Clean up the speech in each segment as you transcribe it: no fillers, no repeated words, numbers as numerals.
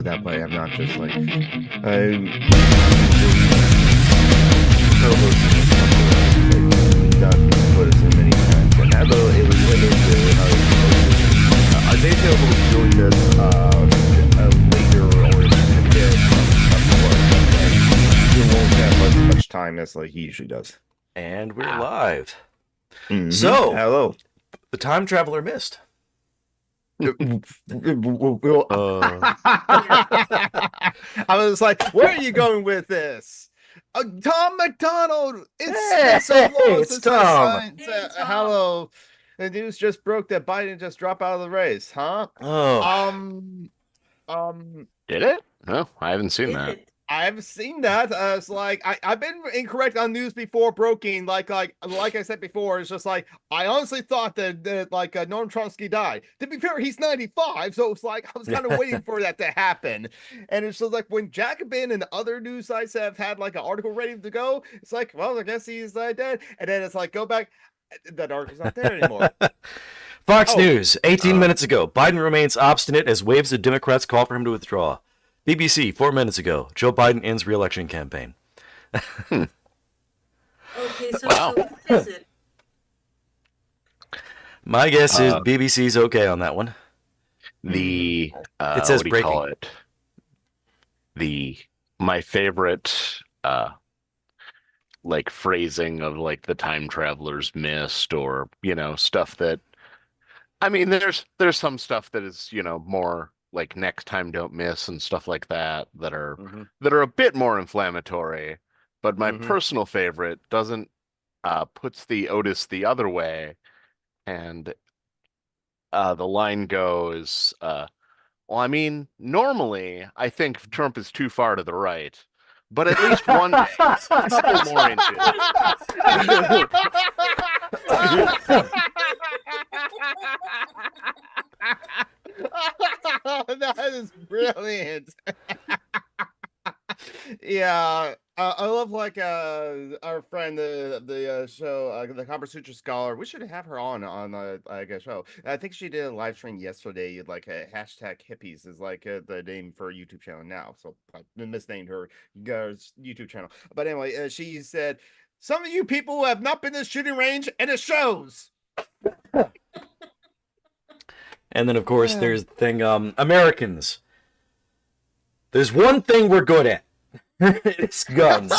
that way. I'm not just like I co-hosting this stuff like got put it so many times. And although it was good, I was able to doing this later or a bit before. Like, he won't have as much time as like he usually does. And we're live. Mm-hmm. So, hello. The time traveler missed. I was like, where are you going with this? Tom McDonald! It's so long it's since Tom. Hello. The news just broke that Biden just dropped out of the race, huh? Oh. Did it? No, I haven't seen that. I've seen that. It's like I've been incorrect on news before broken. Like I said before, it's just like I honestly thought that Noam Chomsky died. To be fair, he's 95, so it's like I was kind of waiting for that to happen. And it's just like when Jacobin and other news sites have had like an article ready to go, it's like, well, I guess he's dead. And then it's like, go back, that article's not there anymore. Fox News, 18 minutes ago. Biden remains obstinate as waves of Democrats call for him to withdraw. BBC, 4 minutes ago. Joe Biden ends re-election campaign. Okay, so what is it? My guess is BBC's okay on that one. It says what do you breaking. call it? My favorite like phrasing of like the time travelers missed, or stuff that, I mean, there's some stuff that is more like next time don't miss and stuff like that that are a bit more inflammatory. But my personal favorite doesn't puts the Otis the other way, and the line goes, well, I mean, normally I think Trump is too far to the right, but at least one day, a couple more inches. That is brilliant. Yeah, I love like our friend the show the Conversation Scholar. We should have her on like a show. I think she did a live stream yesterday. Like hashtag hippies is like the name for a YouTube channel now. So I misnamed her YouTube channel. But anyway, she said some of you people have not been to the shooting range, and it shows. And then, of course, there's the thing, Americans. There's one thing we're good at. It's guns.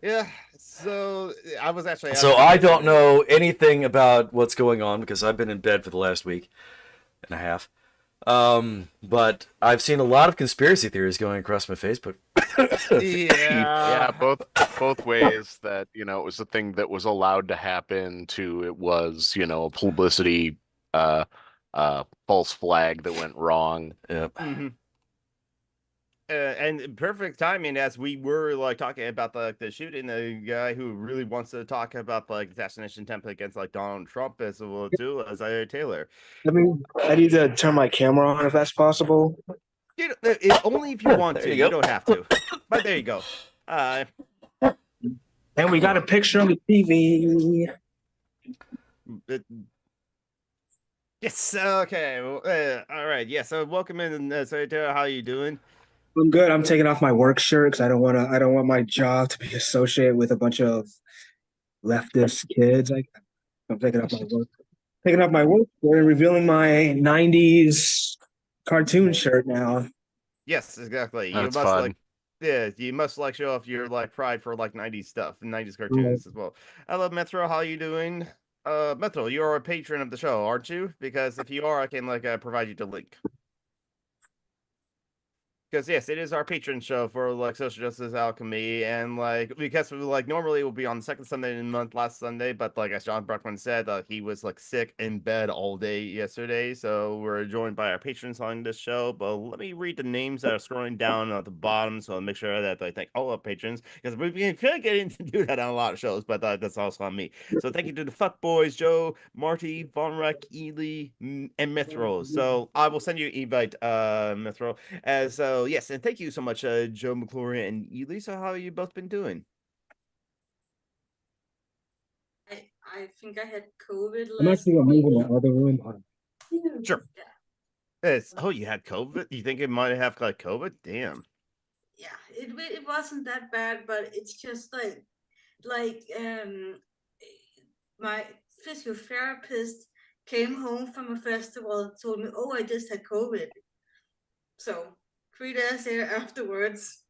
Yeah, so I was actually... So I don't know anything about what's going on because I've been in bed for the last week and a half. But I've seen a lot of conspiracy theories going across my Facebook. Yeah, both ways that, it was a thing that was allowed to happen to it was, a publicity false flag that went wrong. Yep. And perfect timing as we were like talking about the shooting, the guy who really wants to talk about like assassination attempt against like Donald Trump as well too as Taylor. I need to turn my camera on if that's possible. Only if you want to. You don't have to. But there you go. And we got a picture on the TV. Yes. Okay. All right. Yeah. So welcome in. Taylor, how are you doing? I'm good. I'm taking off my work shirt because I don't want my job to be associated with a bunch of leftist kids. I'm taking off my work shirt and revealing my 90s cartoon shirt now. Yes, exactly. That's fun. You must like show off your like pride for like 90s stuff and 90s cartoons as well. Hello, Metro. How are you doing? Metro, you're a patron of the show, aren't you? Because if you are, I can like provide you the link. Because yes, it is our patron show for like social justice alchemy, and like because like normally it will be on the second Sunday in the month last Sunday, but like as John Bruckman said, he was like sick in bed all day yesterday, so we're joined by our patrons on this show. But let me read the names that are scrolling down at the bottom, so I'll make sure that I thank all our patrons because we could get into do that on a lot of shows, but that's also on me. So thank you to the Fuck Boys, Joe, Marty, Von Reck, Ely, and Mithro. So I will send you an invite, Mithro. So yes, and thank you so much, Joe McClory and Ely. So how have you both been doing? I think I had COVID I'm last actually gonna week. move in the other room. Sure. Yeah. Oh, you had COVID? You think it might have like COVID? Damn. Yeah, it wasn't that bad, but it's just like my physiotherapist came home from a festival and told me, "Oh, I just had COVID." So 3 days afterwards,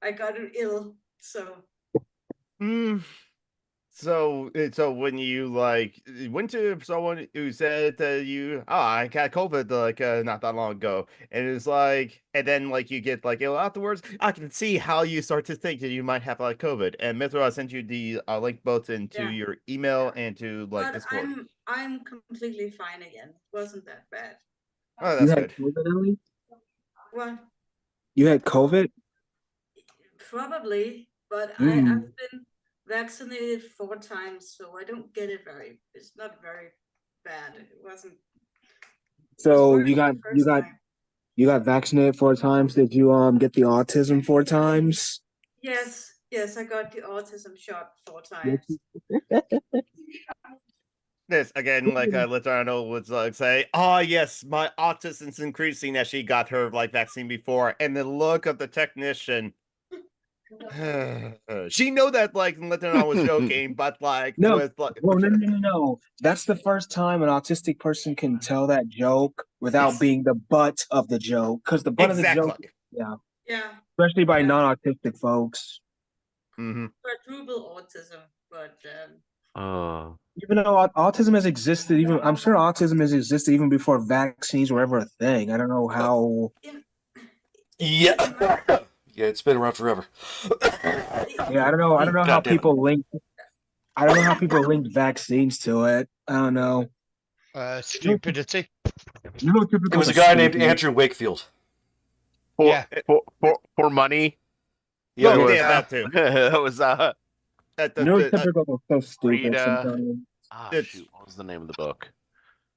I got ill. So Mm. So when you like went to someone who said that I got COVID like not that long ago, and it's like, and then like you get like ill afterwards, I can see how you start to think that you might have like COVID. And Mithra, I sent you the link both into yeah, your email and to like but Discord. I'm completely fine again. It wasn't that bad. Oh, You that's had good. COVID, Ellie? Well, You had COVID? probably, but I've Mm. been vaccinated 4 times, so I don't get it very. It's not very bad. It wasn't. It was So worse you the got first time. you got vaccinated 4 times. Did you get the autism 4 times? Yes, I got the autism shot 4 times. This again, like Letourneau would like say, "Oh yes, my autism's increasing," as she got her like vaccine before, and the look of the technician. She know that like Letourneau was joking, but like No, with like well, no. That's the first time an autistic person can tell that joke without being the butt of the joke. Because the butt of the joke, exactly. yeah, Yeah, especially by Yeah. non-autistic folks. Hmm. quadruple autism, but Even though autism has existed, even I'm sure autism has existed even before vaccines were ever a thing. I don't know how. in, Yeah. Yeah, it's been around forever. Yeah, I don't know. I don't know how God damn it. people link. I don't know how people link vaccines to it. I don't know. Stupidity. It was a guy named Andrew Wakefield. For Yeah. for money. Yeah, Oh, it was, yeah, that too. it was Neurotypical is so stupid Rita. sometimes. It's- shoot, what was the name of the book?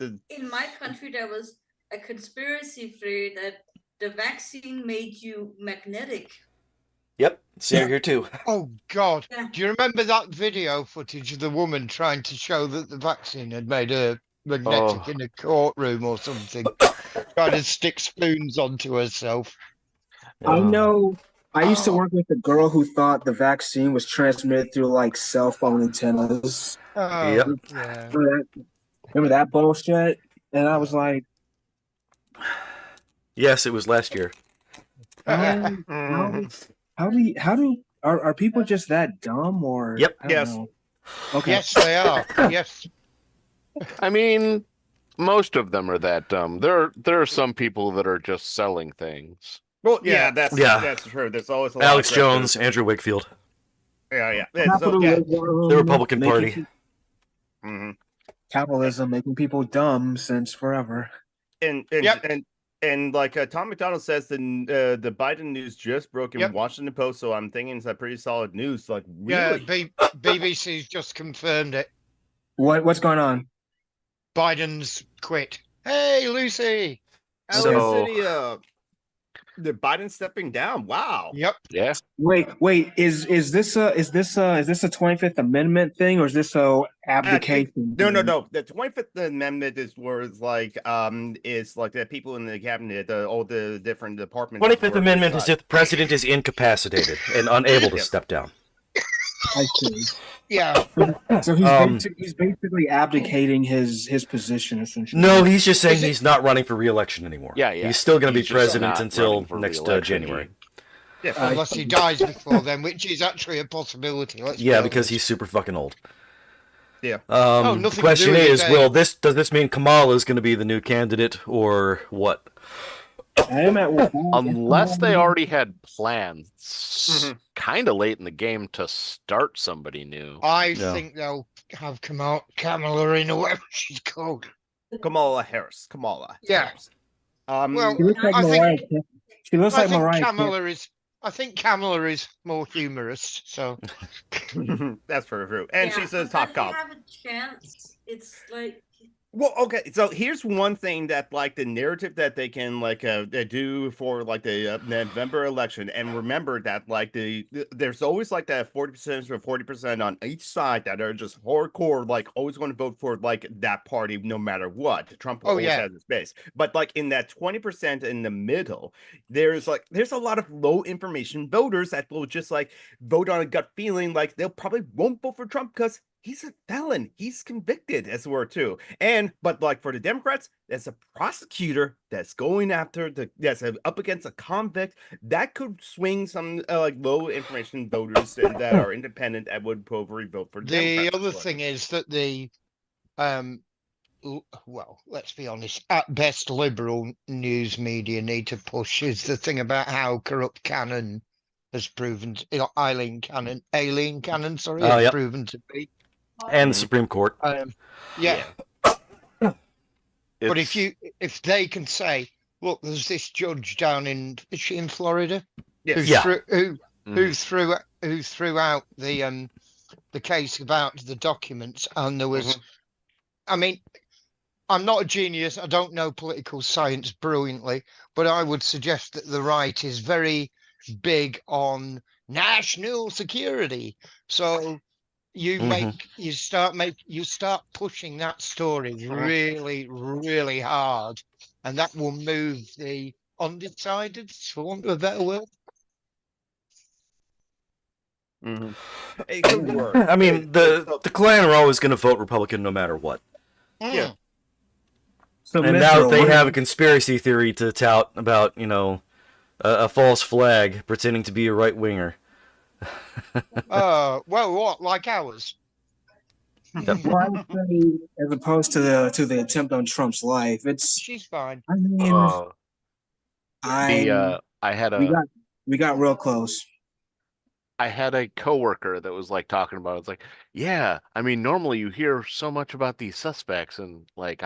in my country there was a conspiracy theory that the vaccine made you magnetic. Yep, same here too. Oh God! Yeah. Do you remember that video footage of the woman trying to show that the vaccine had made her magnetic Oh. in a courtroom or something, trying to stick spoons onto herself? I know. I used to Oh. work with a girl who thought the vaccine was transmitted through like cell phone antennas. Oh, Yep. yeah. Remember that bullshit? And I was like, Yes, it was last year. how, how do are people just that dumb or Yep. I don't Yes. know. Okay. Yes, they are. Yes. I mean, most of them are that dumb. There are some people that are just selling things. Well, yeah, Yeah. that's true. There's always a lot Alex of Jones, grifters. Andrew Wakefield, Yeah. So, Capitalism, the Republican making Party. mhm. capitalism making people dumb since forever. and Yep. and like Tom McDonald says, the Biden news just broke in Yep. Washington Post, so I'm thinking it's a pretty solid news. Like, Yeah, really? BBC's just confirmed it. What's going on? Biden's quit. Hey, Lucy. Iowa So- City, the Biden stepping down. Wow. Yep. Yeah. Wait, is this a 25th Amendment thing or is this a abdication? No. thing? The 25th Amendment is where it's like the people in the cabinet, all the different departments. 25th Amendment is if the president is incapacitated and unable to Yes. step down. I see. Yeah. So he's basically abdicating his position essentially. No, he's just saying Is it- he's not running for re-election anymore. Yeah. He's still going to be He's just president not until running for next re-election. January. Yeah. Unless he dies before then, which is actually a possibility. Let's Yeah, be because honest. he's super fucking old. Yeah. Oh, The nothing to question do with is, his does this mean Kamala is going to be the new candidate or what? I am at war. Unless they already had plans, Mhm. kind of late in the game to start somebody new. I Yeah. think they'll have Kamala in or whatever she's called. Kamala Harris. Kamala. Yeah. Harris. Well, She looks like I Mariah. think- She looks I like think Mariah. Kamala is more humorous. So that's very true. And Yeah, she's a but top if cop. you have a chance, it's like Well, okay, so here's one thing that like the narrative that they can like do for like the November election, and remember that like there's always like that 40% or 40% on each side that are just hardcore, like always going to vote for like that party no matter what. Trump Oh always yeah, has his base, but like in that 20% in the middle, there's a lot of low information voters that will just like vote on a gut feeling, like they'll probably won't vote for Trump because he's a felon, he's convicted as it were too. But like for the Democrats, there's a prosecutor that's going after that's up against a convict that could swing some like low information voters that are independent and would probably vote for the the Democrats. other thing is that the well, let's be honest, at best liberal news media need to push is the thing about how corrupt Cannon has proven Eileen Cannon, sorry, Oh, has yep. proven to be. And the Supreme Court. Yeah. But It's- if they can say, look, there's this judge down is she in Florida? Yes. Yeah. Who threw out the case about the documents, and there was, I mean, I'm not a genius. I don't know political science brilliantly, but I would suggest that the right is very big on national security. So you start pushing that story really, really hard, and that will move the undecided, for want of a better word. It could work. I mean, the Klan are always going to vote Republican no matter what. Yeah. So And now they have a conspiracy theory to tout about, a false flag pretending to be a right winger. Well, what, like ours? Well, I would say, as opposed to the attempt on Trump's life, She's fine. I mean, I had we got real close. I had a coworker that was like talking about it. It's like, yeah, I mean, normally you hear so much about these suspects, and like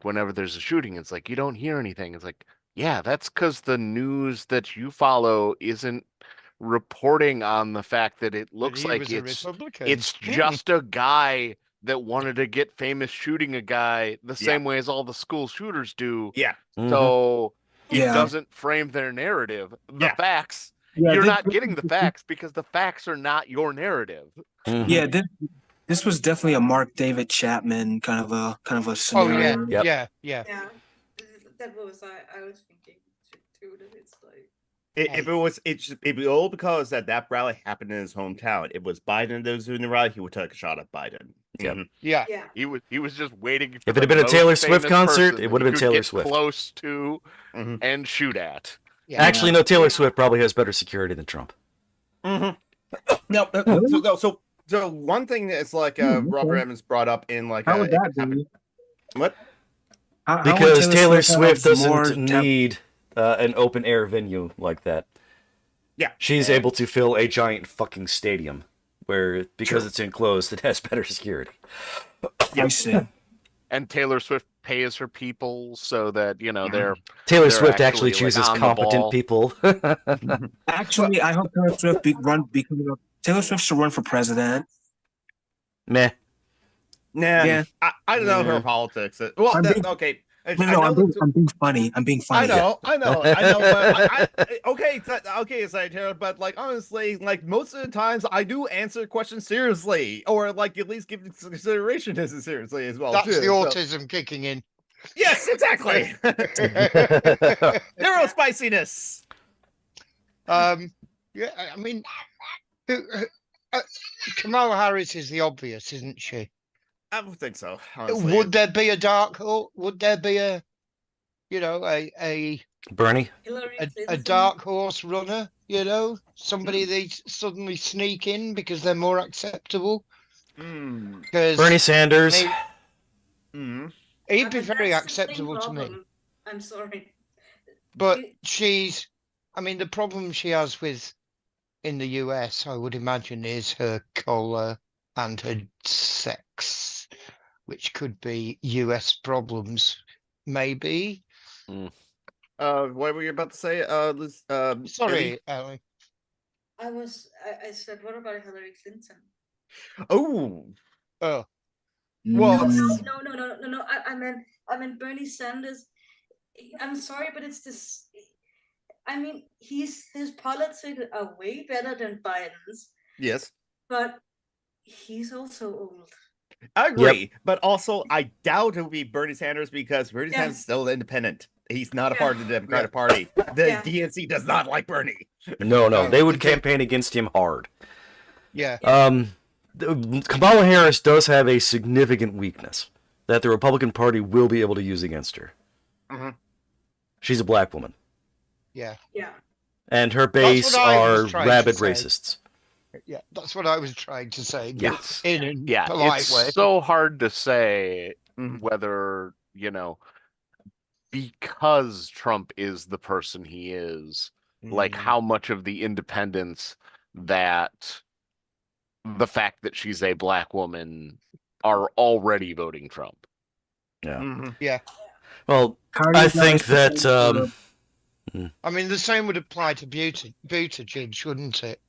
whenever there's a shooting, it's like you don't hear anything. It's like, yeah, that's because the news that you follow isn't reporting on the fact that it looks he like was a Republican. it's just a guy that wanted to get famous shooting a guy the same way as all the school shooters do. Yeah. So it Yeah. doesn't frame their narrative. The facts. Yeah, You're not getting the facts because the facts are not your narrative. Yeah, this was definitely a Mark David Chapman kind of a Oh scenario. yeah. Yeah, that was I was thinking too. That it's like If it was, it's all because that rally happened in his hometown. It was Biden that was doing the rally. He would take a shot at Biden. Yep. Yeah. He was just waiting. For If it had the been a most Taylor Swift famous concert, person it would that have he been could Taylor get Swift. Close to and shoot at. Yeah. Actually, no, Taylor Swift probably has better security than Trump. No, so one thing that's like Robert Evans brought up in like How would that be? What? How would Because Taylor Swift have more doesn't need an open air venue like that. Yeah. She's able to fill a giant fucking stadium where, because it's enclosed, it has better security. I see. And Taylor Swift pays her people so that they're Taylor they're Swift actually like, chooses on the competent ball. people. Actually, I hope Taylor Swift Taylor Swift should run for president. Meh. Nah, Yeah. I don't know her politics. Well, okay. I'm being funny. I'm being funny. I know. But okay, Taylor. But like honestly, like most of the times, I do answer questions seriously, or like at least give consideration to it seriously as well. That's too, the autism kicking in. Yes, exactly. Neurospiciness. Yeah, I mean, Kamala Harris is the obvious, isn't she? I would think so. Honestly. Would there be a dark horse? Would there be a Bernie? Hillary a Clinton. dark horse runner? Somebody they suddenly sneak in because they're more acceptable. Because Bernie Sanders. he'd be very That's the same acceptable to me. problem. I'm sorry. But the problem she has in the US, I would imagine, is her colour and her sex, which could be US problems, maybe. What were you about to say? Liz, Sorry, Ellie. I said, what about Hillary Clinton? Oh. Oh. Well, No. no. I meant Bernie Sanders. I'm sorry, but it's this. I mean, his politics are way better than Biden's, Yes. but he's also old. I agree, but also I doubt it will be Bernie Sanders because Bernie Yeah. Sanders is still independent. He's not a Yeah. part of the Democratic Party. The Yeah. DNC does not like Bernie. No, No, they would they do. campaign against him hard. Yeah. Kamala Harris does have a significant weakness that the Republican Party will be able to use against her. Mhm. She's a black woman, Yeah. Yeah. and her what base I was are trying to rabid say. racists. Yeah. That's what I was trying to say. Yeah. It's In a yeah, polite it's way. so hard to say Mhm. whether, because Trump is the person he is, like Mm. how much of the independence that the fact that she's a black woman are already voting Trump. Yeah. Mhm. Yeah. Well, How do I you think guys that I mean, the same would apply to Buttigieg, wouldn't it?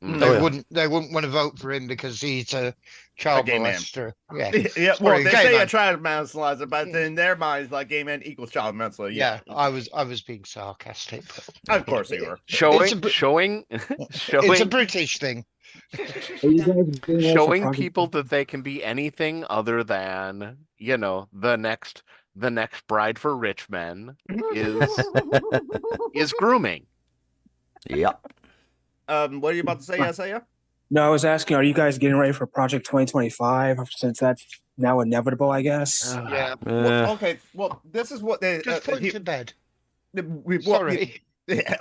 Mm. They Oh, yeah. wouldn't want to vote for him because he's a child gay man. molester. Yeah. Yeah, Sorry, well, they gay say a man. child manslaughter, but in their minds, like gay man equals child manslaughter. Yeah, Yeah, I was being sarcastic. But of course you were. Showing it's a British thing. Are you guys being ready for showing Project- people that they can be anything other than, the next bride for rich men is grooming. yeah. What are you about to say, Isaiah? No, I was asking, are you guys getting ready for Project 2025 since that's now inevitable, I guess? Yeah. Well, okay. Well, this is what they. Just put him to bed. Sorry. Sorry.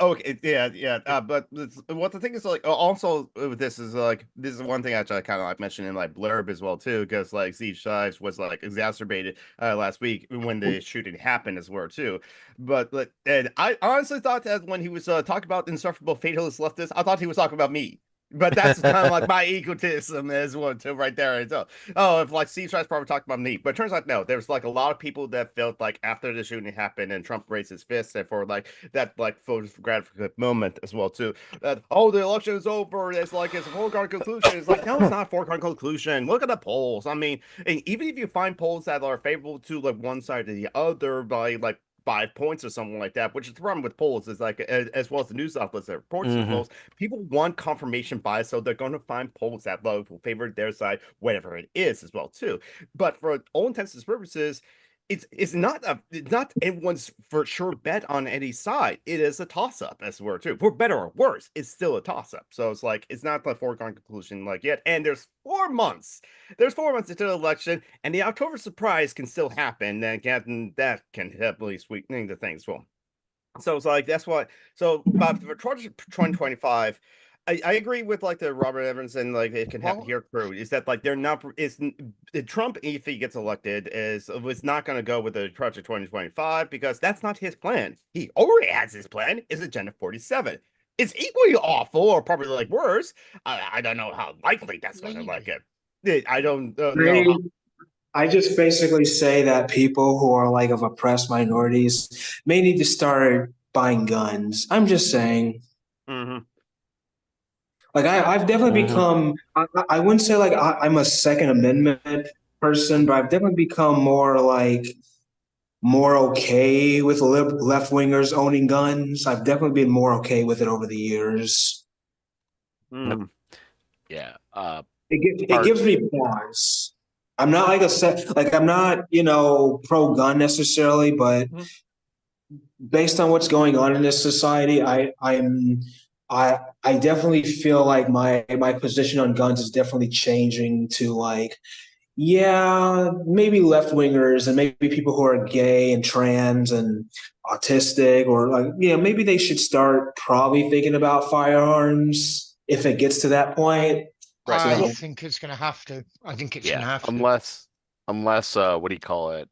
Okay, yeah. But what the thing is, like, also with this is like this is one thing actually I kind of like mentioned in like blurb as well too, because like Siege Size was like exacerbated last week when the shooting happened as well too. But and I honestly thought that when he was talking about insufferable fatalist leftists, I thought he was talking about me. But that's kind of like my egotism as well too, right there. And so, if like Steve Trice probably talked about me, but it turns out no. There's like a lot of people that felt like after the shooting happened and Trump raised his fist and for like that like photographic moment as well too. That the election is over. It's like it's a foregone conclusion. It's like no, it's not a foregone conclusion. Look at the polls. I mean, and even if you find polls that are favorable to like one side or the other by like 5 points or something like that, which is the problem with polls is like as well as the news outlets that report the polls, people want confirmation bias, so they're going to find polls that will favor their side, whatever it is as well too. But for all intents and purposes, it's not everyone's for sure bet on any side. It is a toss-up as it were too. For better or worse, it's still a toss-up. So it's like it's not the foregone conclusion like yet. And there's 4 months. There's 4 months until the election, and the October surprise can still happen. And that can heavily sweeten the things. Well, so it's like that's why. So, but for 2025. I agree with like the Robert Evans and like it can happen here crew is that like they're not Trump if he gets elected was not going to go with the Project 2025 because that's not his plan. He already has his plan. Is Agenda 47. It's equally awful or probably like worse. I don't know how likely that's going to like it. I don't know. I just basically say that people who are like of oppressed minorities may need to start buying guns. I'm just saying. Mm-hmm. Like I've definitely become. I wouldn't say like I'm a Second Amendment person, but I've definitely become more okay with left wingers owning guns. I've definitely been more okay with it over the years. Mm. Yeah. It gives me pause. I'm not I'm not pro gun necessarily, but based on what's going on in this society, I definitely feel like my position on guns is definitely changing to like, yeah, maybe left wingers and maybe people who are gay and trans and autistic or like, maybe they should start probably thinking about firearms if it gets to that point. Right. I think it's going to have to. I think it's going to have to. Unless what do you call it?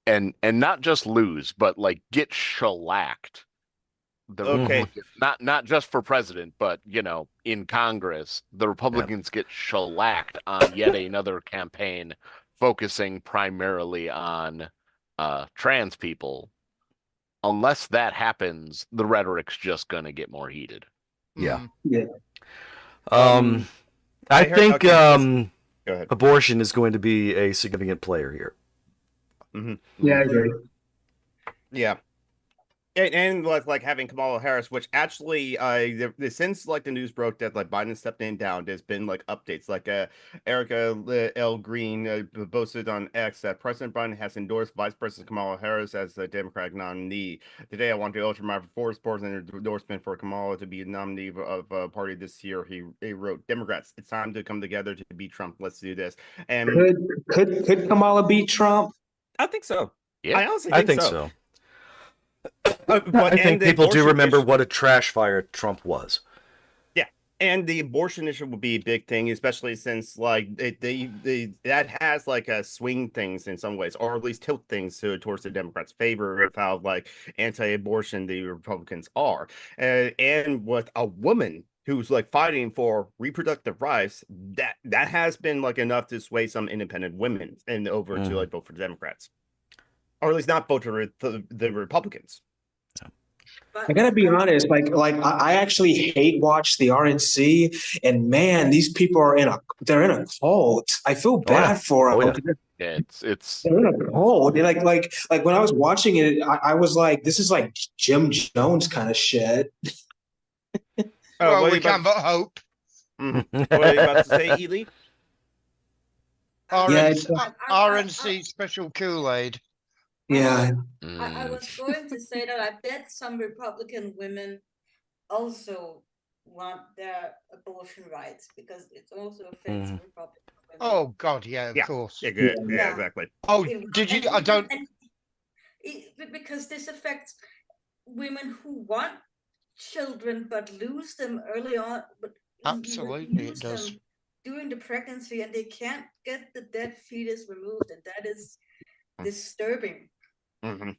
And not just lose, but like get shellacked. Not just for president, but in Congress, the Republicans get shellacked on yet another campaign focusing primarily on trans people. Unless that happens, the rhetoric's just gonna get more heated. Yeah. Yeah. I think Go ahead. abortion is going to be a significant player here. Yeah, I agree. Yeah. And like having Kamala Harris, which actually, since like the news broke that like Biden stepped down, there's been like updates. Like Erica L. Green posted on X that President Biden has endorsed Vice President Kamala Harris as the Democratic nominee. Today, I want to alter my full support and endorsement for Kamala to be a nominee of a party this year. He wrote, "Democrats, it's time to come together to beat Trump. Let's do this." And Could Kamala beat Trump? I think so. Yeah. I honestly I think think so. so. But I think people do abortion remember issue- what a trash fire Trump was. And the abortion issue will be a big thing, especially since like that has like swing things in some ways, or at least tilt things towards the Democrats' favor of how like anti-abortion the Republicans are, and with a woman who's like fighting for reproductive rights, that has been like enough to sway some independent women and over to like vote for the Democrats, or at least not vote for the Republicans. I gotta be honest, I actually hate watch the RNC, and man, these people are they're in a cult. I feel bad for them. Yeah, it's They're in a cult. They're like when I was watching it, I was like, this is like Jim Jones kind of shit. Well, we can but hope. What are you about to say, Ely? RNC special Kool-Aid. Yeah. I was going to say that I bet some Republican women also want their abortion rights because it also affects Republican women. Oh God, yeah, of course. Yeah, good. Yeah, exactly. Oh, did you? I don't. Because this affects women who want children but lose them early on. But absolutely, it does. During the pregnancy, and they can't get the dead fetus removed, and that is disturbing. Mm-hmm.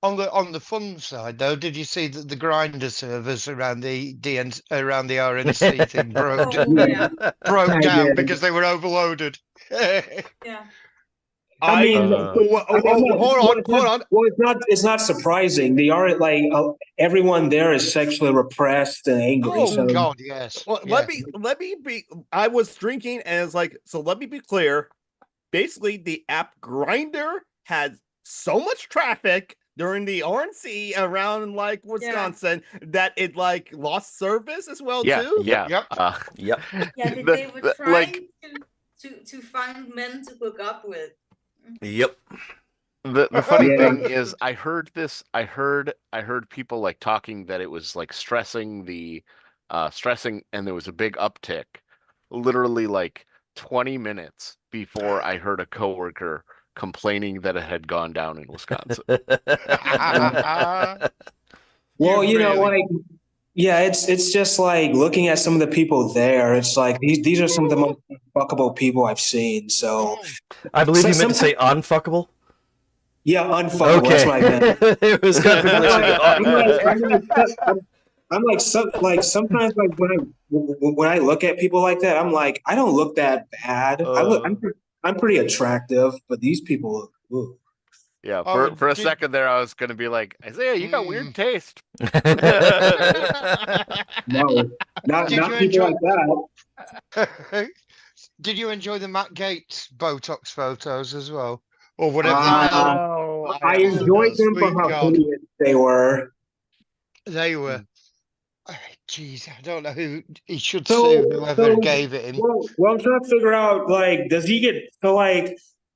On the fun side, though, did you see that the grinder servers around the RNC thing broke down because they were overloaded? Yeah. I mean, hold on. Well, it's not surprising. They are like everyone there is sexually repressed and angry. Oh so. God, yes. Well, let me be. I was drinking, and it's like, so let me be clear. Basically, the app Grinder had so much traffic during the RNC around like Wisconsin that it like lost service as well too. Yep. Yep. Yeah, they were trying to find men to hook up with. Yep. The funny thing is, I heard people like talking that it was like stressing, and there was a big uptick. Literally like 20 minutes before I heard a coworker complaining that it had gone down in Wisconsin. Well, it's just like looking at some of the people there. It's like these are some of the most fuckable people I've seen. So I believe you meant to say unfuckable. Yeah, unfuckable. Okay. That's what I meant. It was kind of I'm like sometimes like when I look at people like that, I'm like, I don't look that bad. I'm pretty attractive, but these people. Ooh. Yeah, for a second there, I was going to be like, Isaiah, you got weird taste. No, not people like that. Did you enjoy the Matt Gates Botox photos as well, or whatever? I enjoyed them for how hideous they were. They were. Jeez, I don't know who he should sue whoever gave it him. Well, I'm trying to figure out, like, does he get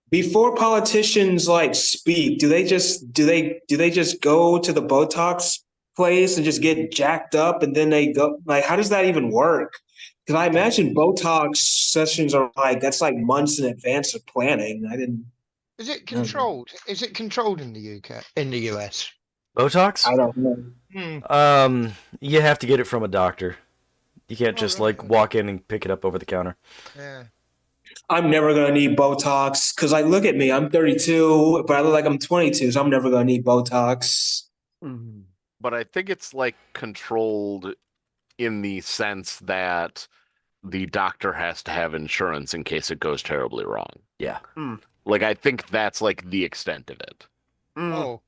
before politicians like speak? Do they just go to the Botox place and just get jacked up and then they go? Like, how does that even work? Because I imagine Botox sessions are that's like months in advance of planning. I didn't. Is it controlled? Is it controlled in the UK? In the US? Botox? I don't know. You have to get it from a doctor. You can't just walk in and pick it up over the counter. Yeah. I'm never gonna need Botox because look at me. I'm 32, but I look like I'm 22, so I'm never gonna need Botox. But I think it's like controlled in the sense that the doctor has to have insurance in case it goes terribly wrong. Yeah. Like, I think that's like the extent of it. Oh.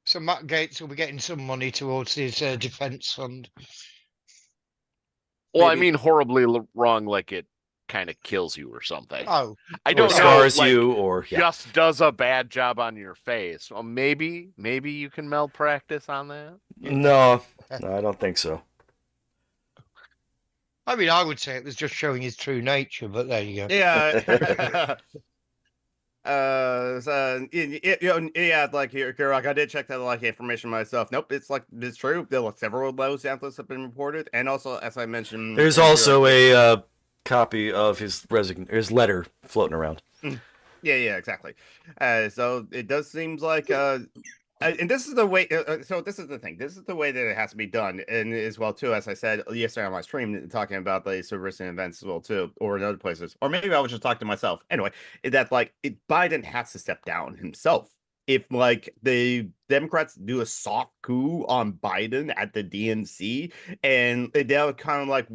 So Matt Gates will be getting some money towards his defense fund. Well, I mean, horribly wrong, like it kind of kills you or something. Oh, I Or don't know, scars like, you, or just does a bad job on your face. Well, maybe you can malpractice on that. No, I don't think so. I mean, I would say it was just showing his true nature, but there you go. Yeah. Yeah, like here, like I did check that like information myself. Nope, it's true. There were several of those deaths have been reported, and also as I mentioned, There's also a copy of his letter floating around. Yeah, exactly. So it does seems like and this is the way. So this is the thing. This is the way that it has to be done, and as well too. As I said yesterday on my stream, talking about the subversive events as well too, or in other places, or maybe I was just talking to myself. Anyway, that like Biden has to step down himself. If like the Democrats do a soft coup on Biden at the DNC, and they'll kind of like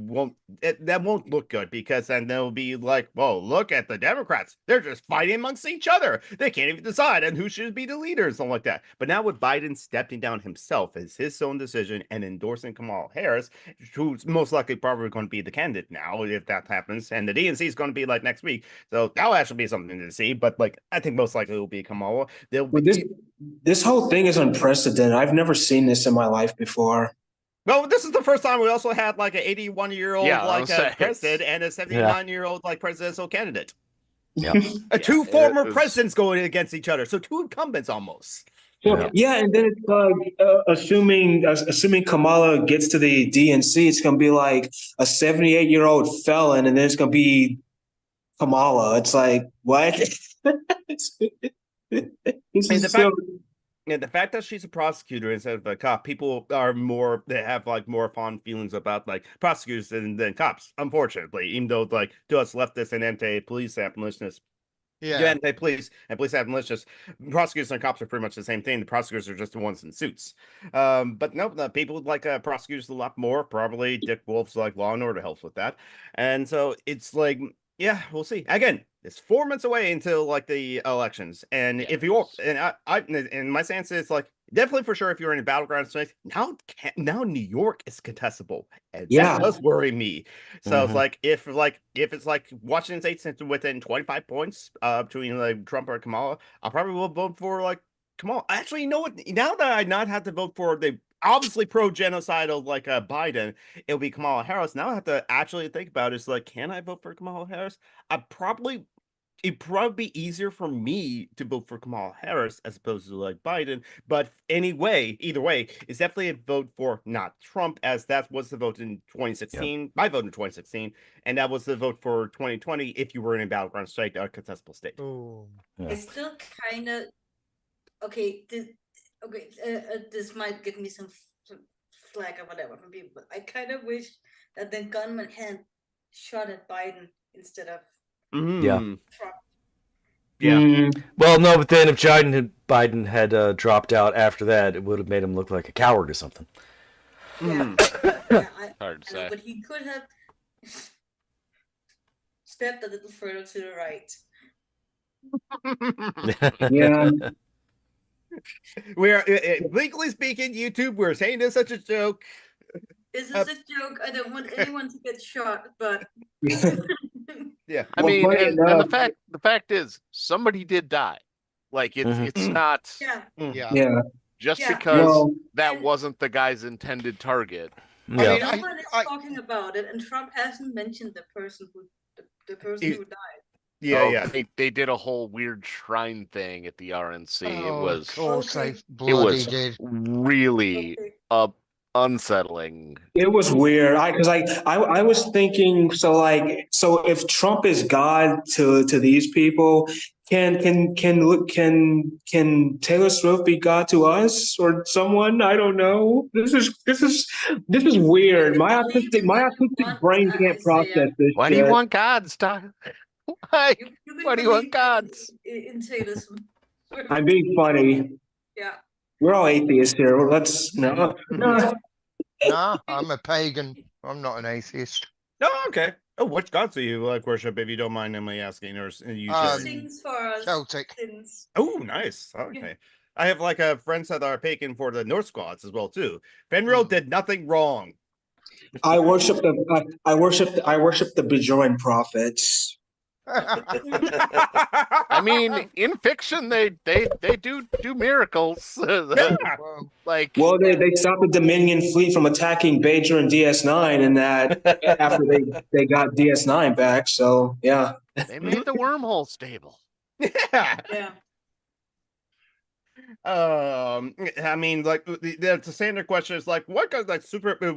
that won't look good, because then they'll be like, "Whoa, look at the Democrats! They're just fighting amongst each other. They can't even decide on who should be the leader," and something like that. But now with Biden stepping down himself as his own decision and endorsing Kamala Harris, who's most likely probably going to be the candidate now if that happens, and the DNC is going to be like next week, so that'll actually be something to see. But like, I think most likely it will be Kamala. They'll Well, be. this whole thing is unprecedented. I've never seen this in my life before. Well, this is the first time we also had like an 81-year-old like president and a 79-year-old like presidential candidate. Yeah. Two former presidents going against each other, so two incumbents almost. So, yeah, and then it's assuming Kamala gets to the DNC, it's gonna be like a 78-year-old felon, and then it's gonna be Kamala. It's like, what? The fact that she's a prosecutor instead of a cop, people are they have like more fond feelings about like prosecutors than cops, unfortunately, even though like to us leftists and anti-police abolitionists. Yeah, anti-police and police abolitionists, prosecutors and cops are pretty much the same thing. The prosecutors are just the ones in suits. But no, people like prosecutors a lot more. Probably Dick Wolf's like Law and Order helps with that. And so it's like, yeah, we'll see. Again, it's 4 months away until like the elections, and if you're, and my sense is like definitely for sure if you're in a battleground space now New York is contestable, and that does worry me. So it's like if it's like Washington State's within 25 points between like Trump or Kamala, I probably will vote for like Kamala. Actually, you know what? Now that I not have to vote for the obviously pro-genocidal like Biden, it'll be Kamala Harris. Now I have to actually think about it. It's like, can I vote for Kamala Harris? It'd probably be easier for me to vote for Kamala Harris as opposed to like Biden. But anyway, either way, it's definitely a vote for not Trump, as that was the vote in 2016. Yep. My vote in 2016, and that was the vote for 2020 if you were in a battleground state, a contestable state. Oh, yeah. It's still kind of okay. This might give me some flag or whatever from people, but I kind of wish that the gunman had shot at Biden instead of Trump. Yeah. Well, no, but then if Biden had dropped out after that, it would have made him look like a coward or something. Yeah. Hard to say. But he could have stepped a little further to the right. Yeah. We're legally speaking, YouTube, we're saying this such a joke. This is a joke. I don't want anyone to get shot, but yeah. I mean, and the fact is, somebody did die. Like it's not. Yeah. Just because that wasn't the guy's intended target. I mean, no one is talking about it, and Trump hasn't mentioned the person who died. Yeah. They did a whole weird shrine thing at the RNC. It was really unsettling. It was weird. I was thinking, so if Trump is God to these people, can Taylor Swift be God to us or someone? I don't know. This is weird. My autistic brain can't process this. Why do you want gods, Doc? Why? Why do you want gods? In Taylor Swift. I'm being funny. Yeah. We're all atheists here. Let's no. Nah, I'm a pagan. I'm not an atheist. No, okay. Oh, which gods do you like worship, if you don't mind me asking? Or you sings for us. Celtic. Oh, nice. Okay. Yeah. I have like friends that are pagan for the Norse gods as well too. Fenrir did nothing wrong. I worship the Bajoran prophets. I mean, in fiction, they do miracles. Well, Like, Well, they stopped the Dominion fleet from attacking Bajoran DS9, and that after they got DS9 back. So yeah. they made the wormhole stable. Yeah. Yeah. I mean, like the standard question is like, what kind of like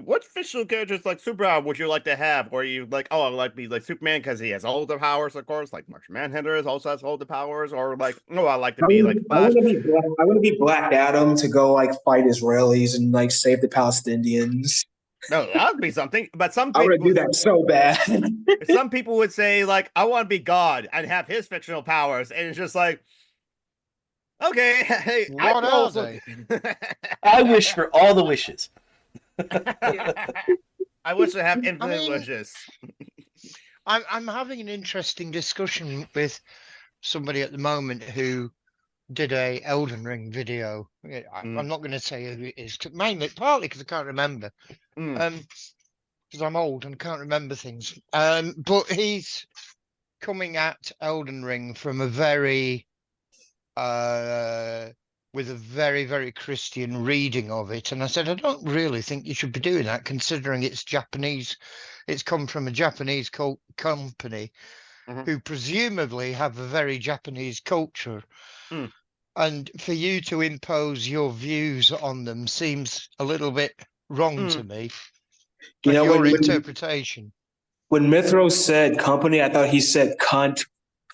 what fictional characters like superpower would you like to have? Or you like, oh, I would like to be like Superman because he has all the powers, of course. Like Martian Manhunter also has all the powers, or like, oh, I like to be like I Flash. want to be Black. I want to be Black Adam to go like fight Israelis and like save the Palestinians. No, that would be something. But I want to do that so bad. some people would say like, I want to be God and have his fictional powers, and it's just like, okay, hey, I What could are also. they? I wish for all the wishes. I wish I have infinite mean- wishes. I'm having an interesting discussion with somebody at the moment who did a Elden Ring video. I'm not going to say who it is, mainly partly because I can't remember. Because I'm old and can't remember things. But he's coming at Elden Ring from a very with a very, very Christian reading of it. And I said, I don't really think you should be doing that, considering it's Japanese. It's come from a Japanese company who presumably have a very Japanese culture. And for you to impose your views on them seems a little bit wrong to me. You know, your interpretation. When Mithros said company, I thought he said cunt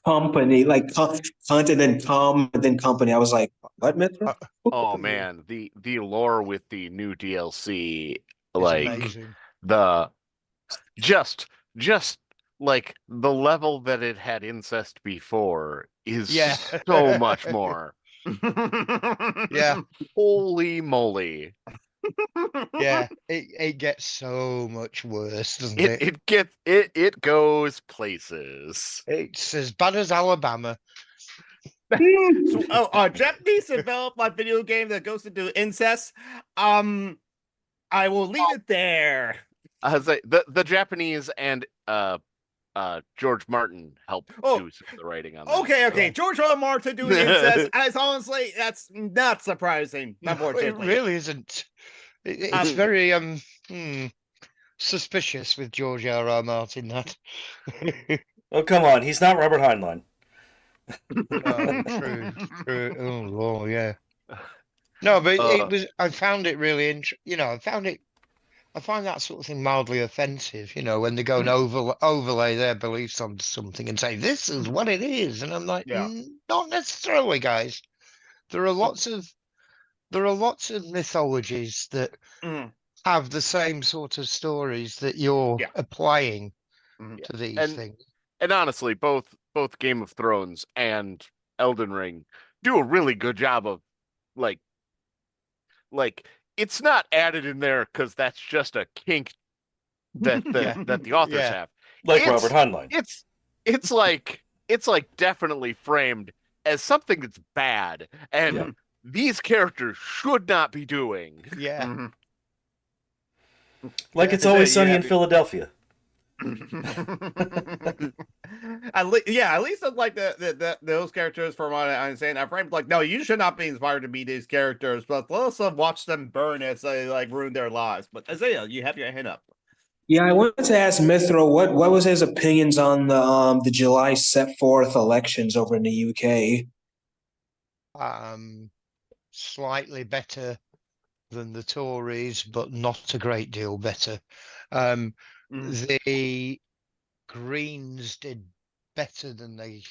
company, like cunt and then Tom and then company. I was like, what, Mithros? Oh man, the lore with the new DLC, It's like amazing. the just like the level that it had incest before is Yeah. so much more. Yeah. Holy moly. Yeah, it gets so much worse, doesn't it? It goes places. It's as bad as Alabama. So, Japanese developed my video game that goes into incest. I will leave it there. I was like, the Japanese and George Martin helped do some of the writing on that. Okay. George R. R. Martin doing incest. As honestly, that's not surprising. It really isn't. It's very suspicious with George R. R. Martin. That. Oh, come on, he's not Robert Heinlein. Oh, true. Oh, Lord, yeah. No, but it was. I found it really interesting. I find that sort of thing mildly offensive. When they go and overlay their beliefs on something and say this is what it is, and I'm like, not necessarily, guys. There are lots of mythologies that have the same sort of stories that you're applying to these things. And honestly, both Game of Thrones and Elden Ring do a really good job of like it's not added in there because that's just a kink that the authors have. Like Robert Heinlein. It's like definitely framed as something that's bad and these characters should not be doing. Yeah. Like It's Always Sunny in Philadelphia. At least like those characters, from what I'm saying, I'm framed like, no, you should not be inspired to be these characters, but let's watch them burn as they like ruin their lives. But Isaiah, you have your hand up. Yeah, I wanted to ask Mithro what was his opinions on the July set forth elections over in the UK. Slightly better than the Tories, but not a great deal better. The Greens did better than they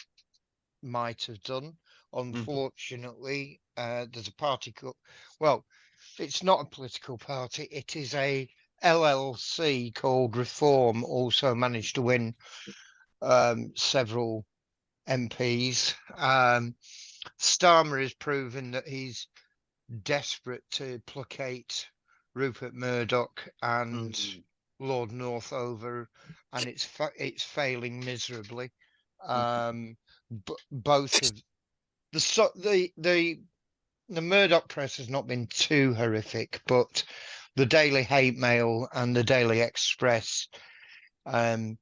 might have done. Unfortunately, there's a party well, it's not a political party. It is a LLC called Reform, also managed to win several MPs. Starmer has proven that he's desperate to placate Rupert Murdoch and Lord Northover, and it's failing miserably. Both of the Murdoch press has not been too horrific, but the Daily Hate Mail and the Daily Express. The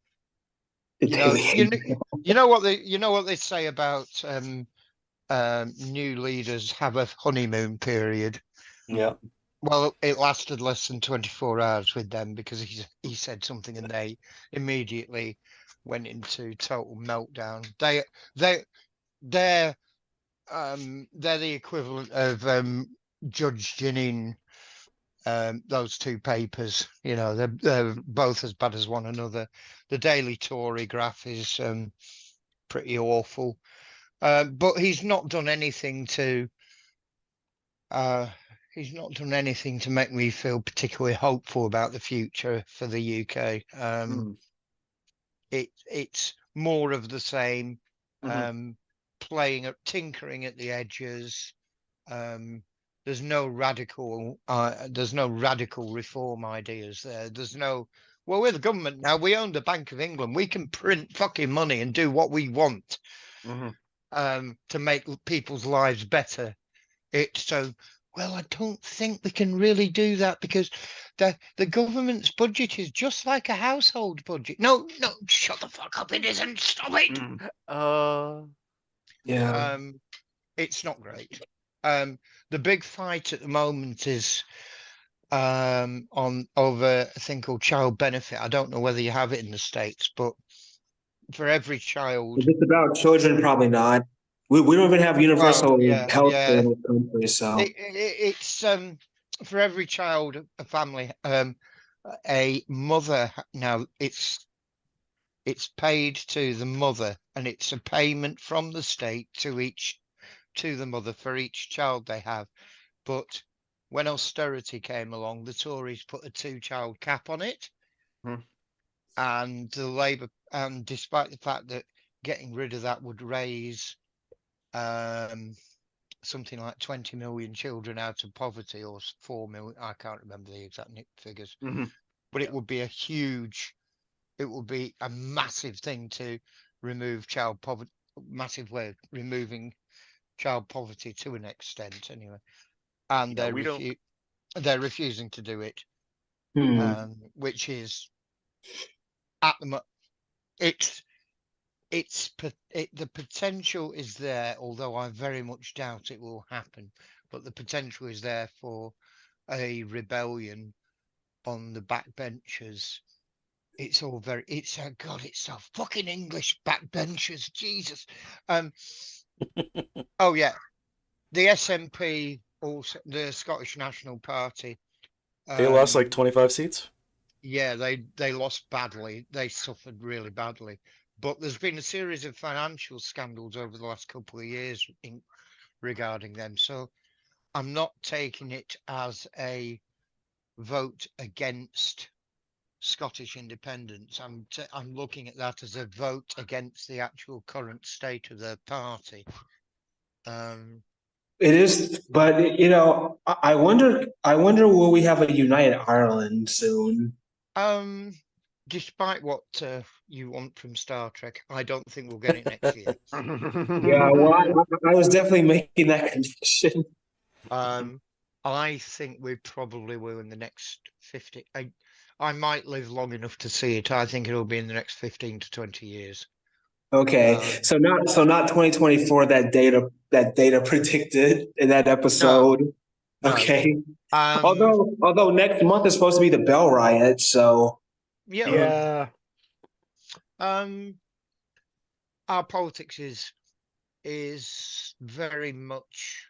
You know, Daily you know what they say about new leaders have a honeymoon period. Yeah. Well, it lasted less than 24 hours with them because he said something and they immediately went into total meltdown. They're the equivalent of Judge Ginning, those two papers. You know, they're both as bad as one another. The Daily Tory graph is pretty awful, but he's not done anything to. He's not done anything to make me feel particularly hopeful about the future for the UK. It's more of the same, tinkering at the edges. There's no radical reform ideas there. Well, we're the government now. We own the Bank of England. We can print fucking money and do what we want to make people's lives better. Well, I don't think we can really do that because the government's budget is just like a household budget. No, shut the fuck up. It isn't. Stop it. Yeah. It's not great. The big fight at the moment is over a thing called child benefit. I don't know whether you have it in the States, but for every child. If it's about children, probably not. We don't even have universal health care in this country, so it's for every child, a family, a mother. Now it's paid to the mother, and it's a payment from the state to the mother for each child they have. But when austerity came along, the Tories put a 2-child cap on it, and the Labour, and despite the fact that getting rid of that would raise something like 20 million children out of poverty, or 4 million, I can't remember the exact figures, but it would be a massive thing to remove child poverty, massive way of removing child poverty to an extent anyway, and they're refusing to do it, which is at the the potential is there, although I very much doubt it will happen, but the potential is there for a rebellion on the backbenchers. It's so fucking English, backbenchers, Jesus. Oh yeah, the SNP, also the Scottish National Party. They lost like 25 seats. Yeah, they lost badly. They suffered really badly. But there's been a series of financial scandals over the last couple of years regarding them. So I'm not taking it as a vote against Scottish independence. I'm looking at that as a vote against the actual current state of the party. it is. But you know, I wonder will we have a united Ireland soon? Despite what you want from Star Trek, I don't think we'll get it next year. Yeah, well, I was definitely making that connection. I think we probably will in the next 50. I might live long enough to see it. I think it'll be in the next 15 to 20 years. Okay, so not 2024 that data predicted in that episode. No. Okay. Although next month is supposed to be the Bell riot, so yeah. Our politics is very much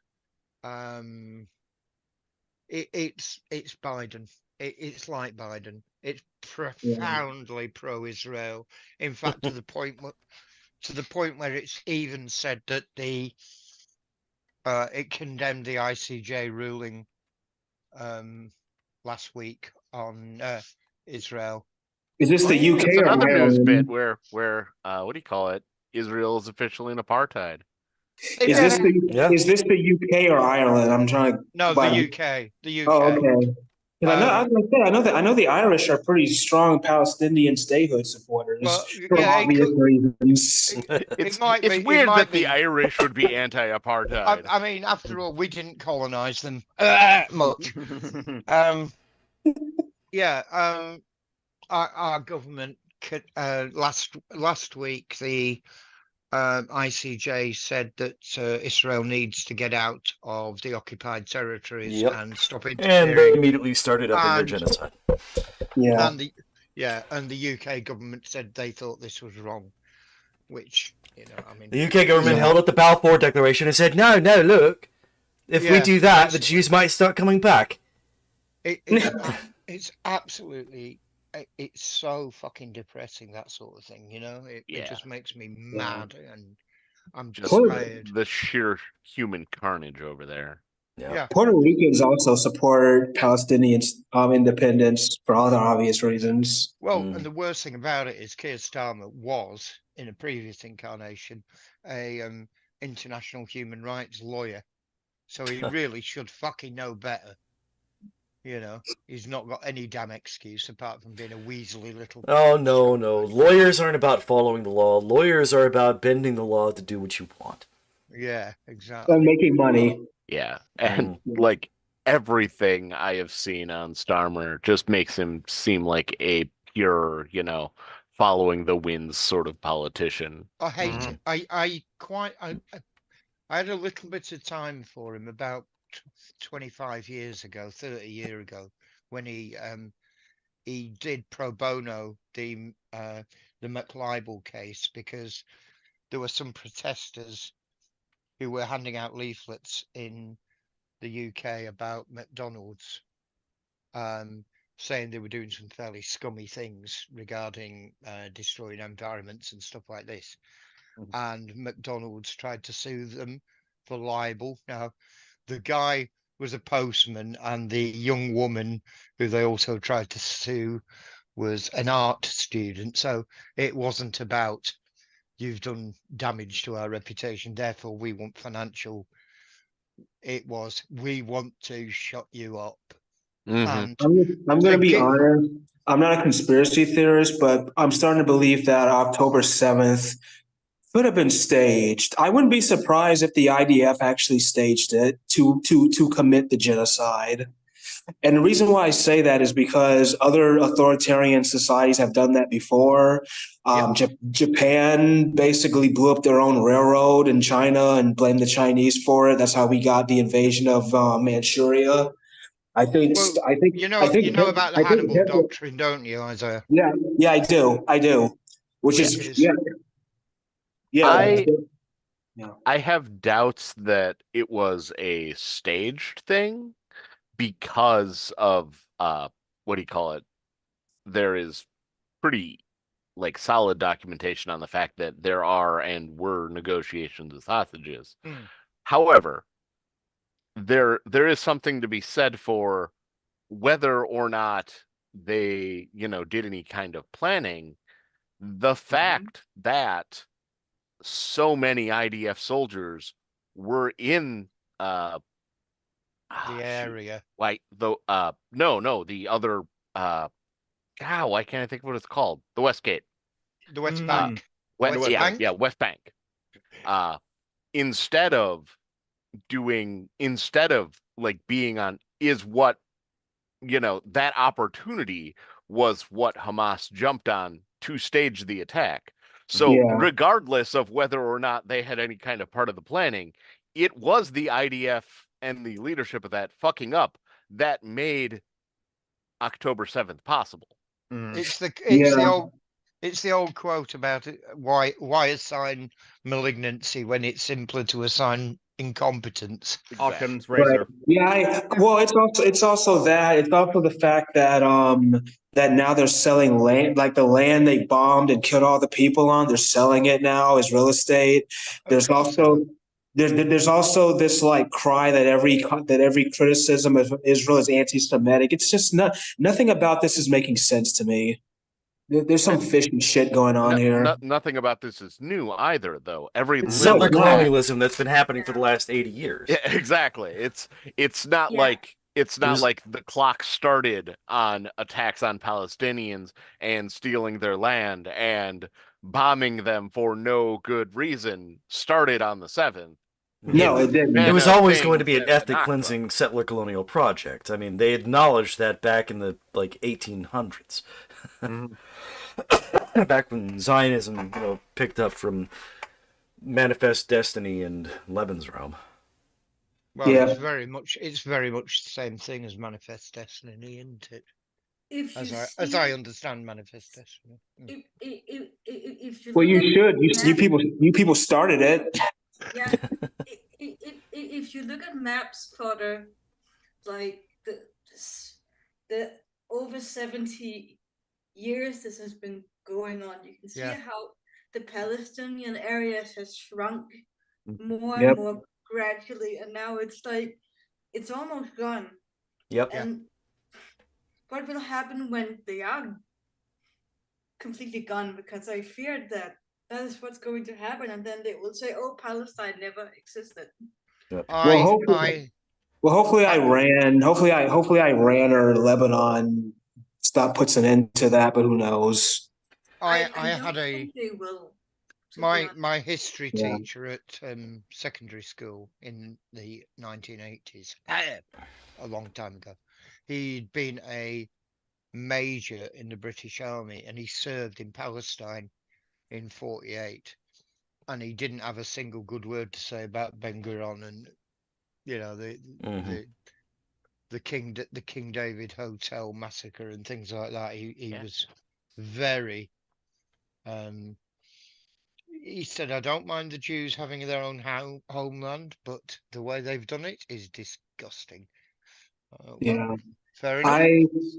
it's Biden. It's like Biden. It's profoundly pro-Israel. In fact, to the point where it's even said that it condemned the ICJ ruling last week on Israel. Is this the UK it's or another Ireland? news bit where what do you call it? Israel is officially in apartheid. Is this the UK or Ireland? I'm trying to. No, the UK. The UK. Oh, okay. I know the Irish are pretty strong Palestinian statehood supporters for obvious reasons. It's weird that the Irish would be anti-apartheid. I mean, after all, we didn't colonize them much. Yeah, our government last week the ICJ said that Israel needs to get out of the occupied territories Yep. and stop And they interfering. immediately started up in their And- genocide. Yeah. And the UK government said they thought this was wrong, which, you know, I mean, The UK government Yeah. held up the Balfour Declaration and said, no, look, if we Yeah, do that, the basically. Jews might start coming back. It's absolutely, it's so fucking depressing, that sort of thing, you know. It Yeah. just makes me mad, and I'm Just Puerto- tired. the sheer human carnage over there. Yeah. Puerto Ricans also support Palestinian independence for all the obvious reasons. Well, Mm. and the worst thing about it is Keir Starmer was, in a previous incarnation, a international human rights lawyer. So he really should fucking know better. You know, he's not got any damn excuse apart from being a weaselly little. Oh, no. Lawyers aren't about following the law. Lawyers are about bending the law to do what you want. Yeah, exactly. And making money. Yeah. And like everything I have seen on Starmer just makes him seem like a pure, you know, following the winds sort of politician. I hate it. I had a little bit of time for him about 25 years ago, 30 years ago, when he did pro bono the McLibel case, because there were some protesters who were handing out leaflets in the UK about McDonald's, saying they were doing some fairly scummy things regarding destroying environments and stuff like this. And McDonald's tried to sue them for libel. Now, the guy was a postman, and the young woman who they also tried to sue was an art student. So it wasn't about, you've done damage to our reputation, therefore we want financial. It was, we want to shut you up. And I'm going to be honest. I'm not a conspiracy theorist, but I'm starting to believe that October 7th could have been staged. I wouldn't be surprised if the IDF actually staged it to commit the genocide. And the reason why I say that is because other authoritarian societies have done that before. Japan basically blew up their own railroad in China and blamed the Chinese for it. That's how we got the invasion of Manchuria. I think. well, I think. you know, I think. you know about the I think Hannibal Hitler- doctrine, don't you, Isaiah? Yeah. Yeah, I do. I do. Which Yeah, is it is. yeah. Yeah. I have doubts that it was a staged thing because of what do you call it? There is pretty like solid documentation on the fact that there are and were negotiations with hostages. However, there is something to be said for whether or not they, you know, did any kind of planning. The fact that so many IDF soldiers were in The area. like the the other God, why can't I think of what it's called? The West Gate. The West Bank. West, West Bank? yeah, West Bank. Instead of like being on is what, you know, that opportunity was what Hamas jumped on to stage the attack. So Yeah. regardless of whether or not they had any kind of part of the planning, it was the IDF and the leadership of that fucking up that made October 7th possible. It's the Yeah. old quote about it, why assign malignancy when it's simpler to assign incompetence. Occam's Right. razor. Yeah. Well, it's also that. It's also the fact that that now they're selling land, like the land they bombed and killed all the people on. They're selling it now as real estate. There's also there's also this like cry that every criticism of Israel is anti-Semitic. It's just nothing about this is making sense to me. There's some fishy shit going on here. Nothing about this is new either, though. Every It's little settler not. colonialism that's been happening for the last 80 years. Yeah, exactly. It's not Yeah. like There's- like the clock started on attacks on Palestinians and stealing their land and bombing them for no good reason started on the 7th. No, it didn't. It was no, always things going to be an that are ethnic not cleansing settler colonial project. I mean, they acknowledged that back in the 1800s, Mhm. back when Zionism picked up from Manifest Destiny and Lebensraum. Well, Yeah. it's very much the same thing as Manifest Destiny, isn't it? If you As I see, understand Manifest Destiny. if you Well, look you at should. maps, You people started it. yeah, if you look at maps for like the over 70 years this has been going on, you can see Yeah. how the Palestinian areas has shrunk more Yep. and more gradually, and now it's like it's almost gone. Yep. And what will happen when they are completely gone? Because I feared that is what's going to happen, and then they will say, "Oh, Palestine never existed." Hopefully Iran or Lebanon puts an end to that, but who knows? I don't had think they will. my history Yeah. teacher at secondary school in the 1980s, a long time ago. He'd been a major in the British Army, and he served in Palestine in 48, and he didn't have a single good word to say about Ben Gurion and the King David Hotel massacre and things like that. He was very he said, I don't mind the Jews having their own homeland, but the way they've done it is disgusting. Yeah. Fair enough.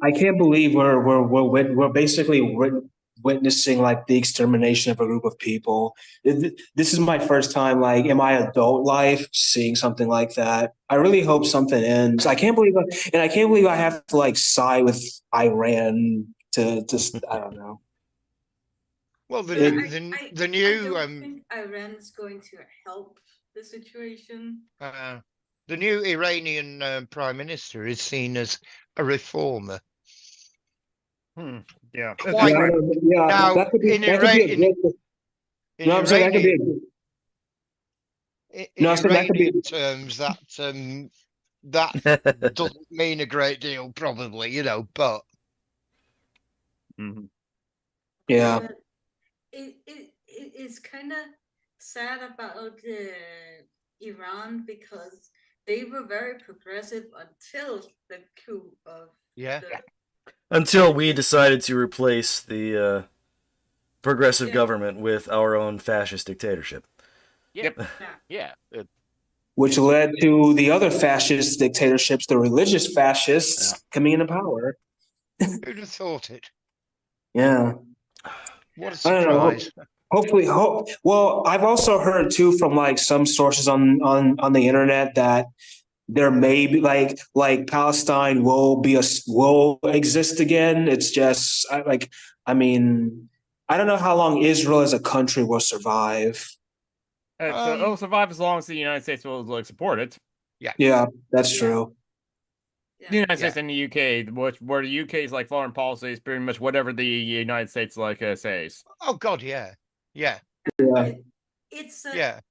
I can't believe we're basically witnessing like the extermination of a group of people. This is my first time, like in my adult life, seeing something like that. I really hope something ends. I can't believe I have to like side with Iran to I don't know. Well, I don't think Iran is going to help the situation. The new Iranian prime minister is seen as a reformer. Yeah. Now, that could be a good. No, I'm saying that could be a good. In Iranian terms, that doesn't mean a great deal, probably, but yeah, but it's kind of sad about Iran, because they were very progressive until the coup of until we decided to replace the progressive government with our own fascist dictatorship. Yep. Yeah. Which led to the other fascist dictatorships, the religious fascists coming into power. Who'd have thought it? Yeah. What a surprise. Hopefully, well, I've also heard too from like some sources on the internet that there may be like Palestine will exist again. It's just I mean, I don't know how long Israel as a country will survive. It'll survive as long as the United States will like support it. Yeah, that's true. The United States and the UK, where the UK's like foreign policy is pretty much whatever the United States says. Oh God, yeah. It's a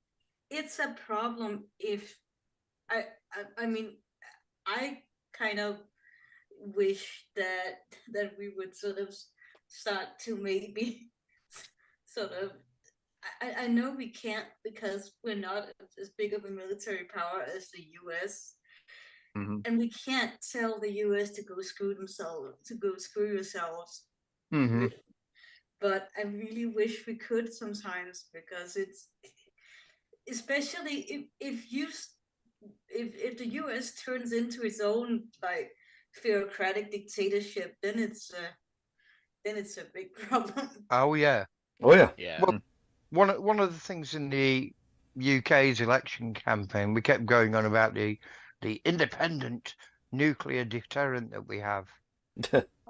problem if I mean, I kind of wish that we would sort of start to maybe sort of. I know we can't, because we're not as big of a military power as the US. And we can't tell the US to go screw yourselves. But I really wish we could sometimes, because it's, especially if the US turns into its own like theocratic dictatorship, then it's a big problem. Oh yeah. Well, one of the things in the UK's election campaign, we kept going on about the independent nuclear deterrent that we have.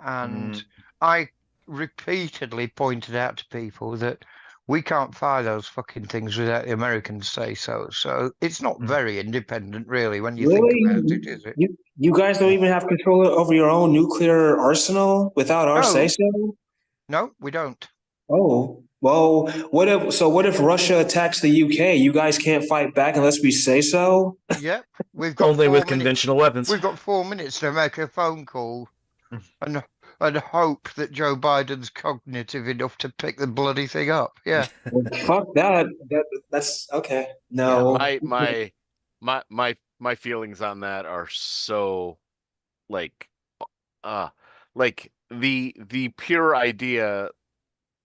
And I repeatedly pointed out to people that we can't fire those fucking things without the Americans say so. So it's not very independent, really, when you think about it, is it? You guys don't even have control over your own nuclear arsenal without our say so? No, we don't. Oh. Well, what if Russia attacks the UK? You guys can't fight back unless we say so? Yep, we've got Only 4 with minutes. conventional weapons. We've got 4 minutes to make a phone call and hope that Joe Biden's cognitive enough to pick the bloody thing up. Yeah. Well, fuck that. That's okay. No. My feelings on that are so like like the pure idea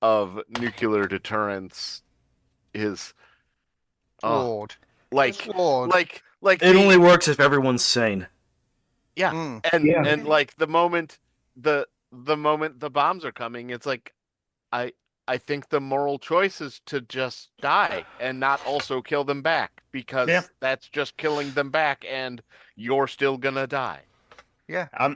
of nuclear deterrence is Flawed. like flawed. like It only works if everyone's sane. yeah. Mm. And like the moment the moment the bombs are coming, it's like I think the moral choice is to just die and not also kill them back, because that's just killing them back and you're still gonna die. Yeah. I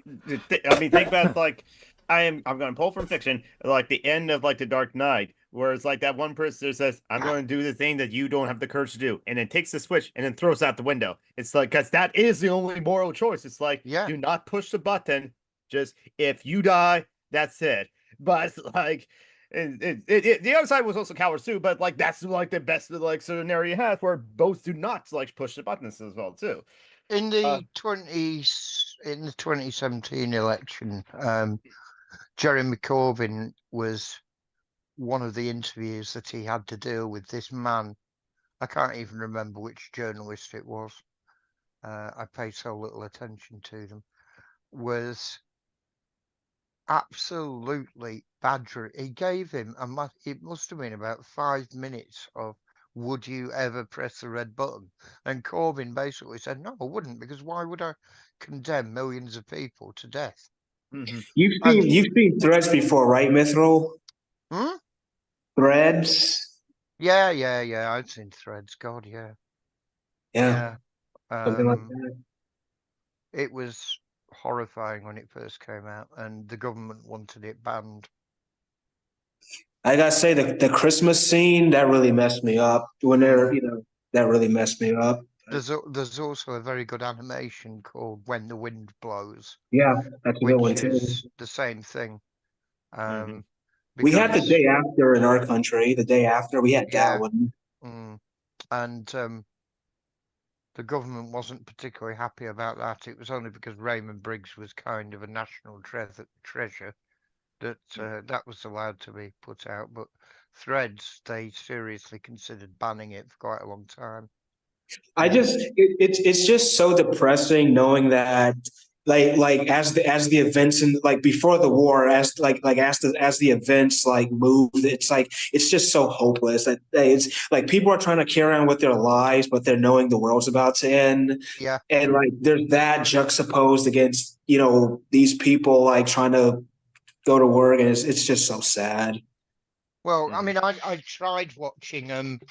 mean, think about like I'm going to pull from fiction, like the end of like The Dark Knight, where it's like that one person says, "I'm going to do the thing that you don't have the courage to do," and then takes the switch and then throws it out the window. It's like, because that is the only moral choice. It's like, do not push the button. Just if you die, that's it. But like. The other side was also cowards too, but like that's like the best like scenario you have, where both do not like push the buttons as well too. In the 2017 election, Jeremy Corbyn was one of the interviews that he had to deal with this man. I can't even remember which journalist it was. I paid so little attention to them. Was absolutely badger. He gave him it must have been about 5 minutes of, would you ever press the red button? And Corbyn basically said, no, I wouldn't, because why would I condemn millions of people to death? Mm-hmm. You've seen Threads before, right, Mithril? Hmm? Threads? Yeah. I've seen Threads. God, yeah. Yeah. Something like that. It was horrifying when it first came out, and the government wanted it banned. I gotta say, the Christmas scene that really messed me up. When they're, that really messed me up. There's also a very good animation called When the Wind Blows. Yeah, that's a good one which too. is the same thing. We had the because- day after in our country. The day after we had that one. And the government wasn't particularly happy about that. It was only because Raymond Briggs was kind of a national treasure that that was allowed to be put out. But Threads, they seriously considered banning it for quite a long time. It's just so depressing knowing that like as the events and like before the war, as the events like moved, it's just so hopeless that it's like people are trying to carry on with their lives, but they're knowing the world's about to end. Yeah. And like there's that juxtaposed against these people like trying to go to work, and it's just so sad. Well, I mean, I tried watching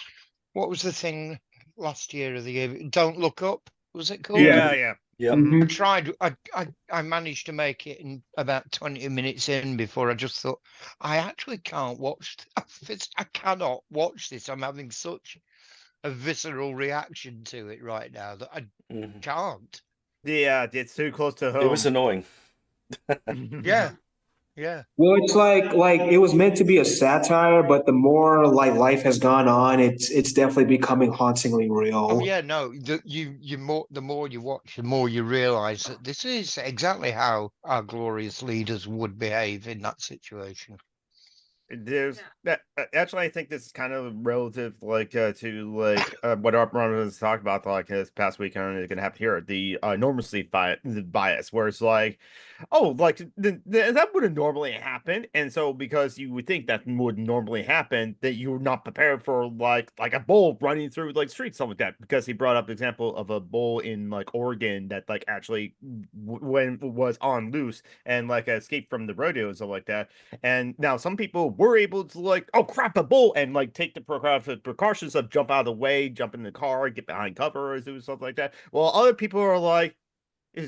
what was the thing last year of the year? Don't Look Up, was it called? Yeah. Mm-hmm. I tried. I managed to make it in about 20 minutes in before I just thought, I actually can't watch this. I cannot watch this. I'm having such a visceral reaction to it right now that I can't. Yeah, it's too close to home. It was annoying. Yeah. Well, it's like it was meant to be a satire, but the more like life has gone on, it's definitely becoming hauntingly real. Oh yeah, no. The more you watch, the more you realise that this is exactly how our glorious leaders would behave in that situation. There's actually, I think this is kind of relative, like to like what our brothers talked about, like this past weekend is going to happen here, the normalcy bias, where it's like, oh, like that wouldn't normally happen, and so because you would think that would normally happen, that you're not prepared for like a bull running through like streets, something like that. Because he brought up the example of a bull in like Oregon that like actually when was on loose and like escaped from the rodeo and stuff like that, and now some people were able to like, oh crap, a bull, and like take the precautions of jump out of the way, jump in the car, get behind cover, or do something like that. Well, other people are like,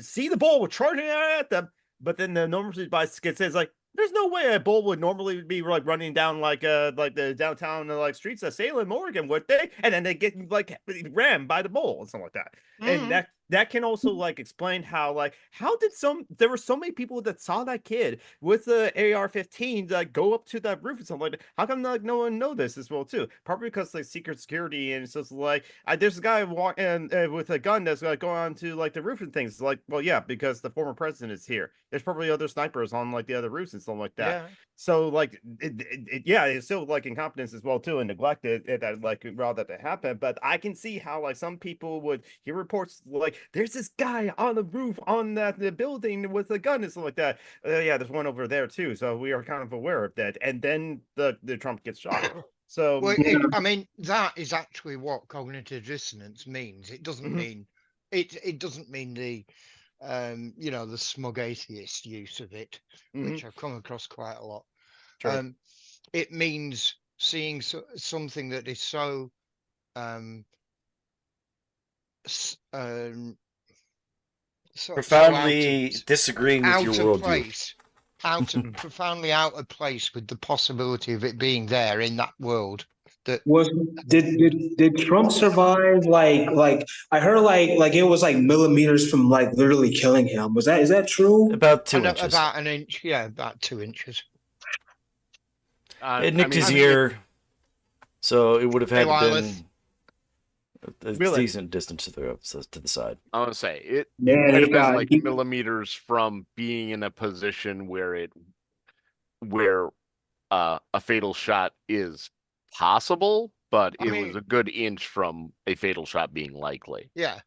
see the bull, we're charging at them, but then the normalcy bias says like, there's no way a bull would normally be like running down like the downtown like streets of Salem, Oregon, would they? And then they get like rammed by the bull and something like that. And that can also like explain how there were so many people that saw that kid with the AR-15 like go up to that roof and something like that. How come like no one know this as well too? Probably because like secret security, and it's just like there's a guy walking with a gun that's like going on to like the roof and things. It's like, well, yeah, because the former president is here. There's probably other snipers on like the other roofs and stuff like that. Yeah. So like yeah, it's still like incompetence as well too, and neglect that like allowed that to happen. But I can see how like some people would hear reports like there's this guy on the roof on the building with a gun and stuff like that. Yeah, there's one over there too. So we are kind of aware of that. And then the Trump gets shot. So Well, I mean, that is actually what cognitive dissonance means. It doesn't Mhm. mean it doesn't mean the you know, the smug atheist use of it, which I've come across quite a lot. Sure. It means seeing something that is so s- so Profoundly disagreeing with out your of worldview. place, profoundly out of place with the possibility of it being there in that world. That Did Trump survive? Like I heard like it was like millimeters from like literally killing him. Is that true? About 2 inches. about an inch, yeah, about 2 inches. It nicked I his mean, ear, so it would have had Hey, to Wireless. been a Really? decent distance to the side. I want to say it Yeah, might he have been got- like he- millimeters from being in a position where a fatal shot is possible, but I it mean- was a good inch from a fatal shot being likely. Yeah,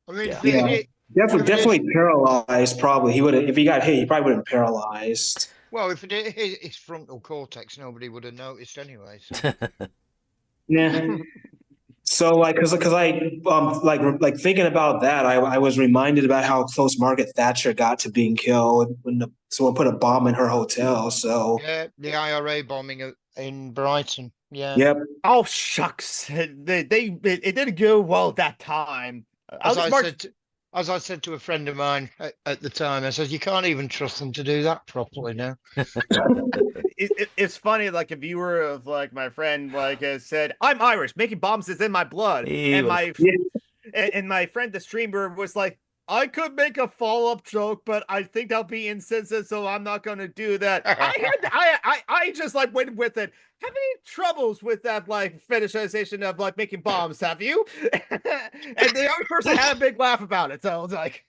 I mean, Yeah. Definitely paralyzed. Probably he would have if he got hit. He probably would have been paralyzed. well, if it hit his frontal cortex, nobody would have noticed anyway. So. Yeah. So like, cause I like thinking about that, I was reminded about how close Margaret Thatcher got to being killed when someone put a bomb in her hotel. So Yeah, the IRA bombing in Brighton. Yeah. yep. Oh shucks, it didn't go well that time. As I said to a friend of mine at the time, I said, you can't even trust them to do that properly now. It's funny, like a viewer of like my friend like has said, I'm Irish, making bombs is in my blood. And my and my friend the streamer was like, I could make a follow-up joke, but I think that'll be insensitive, so I'm not gonna do that. I just like went with it. Have any troubles with that like fetishization of like making bombs, have you? And the other person had a big laugh about it, so it's like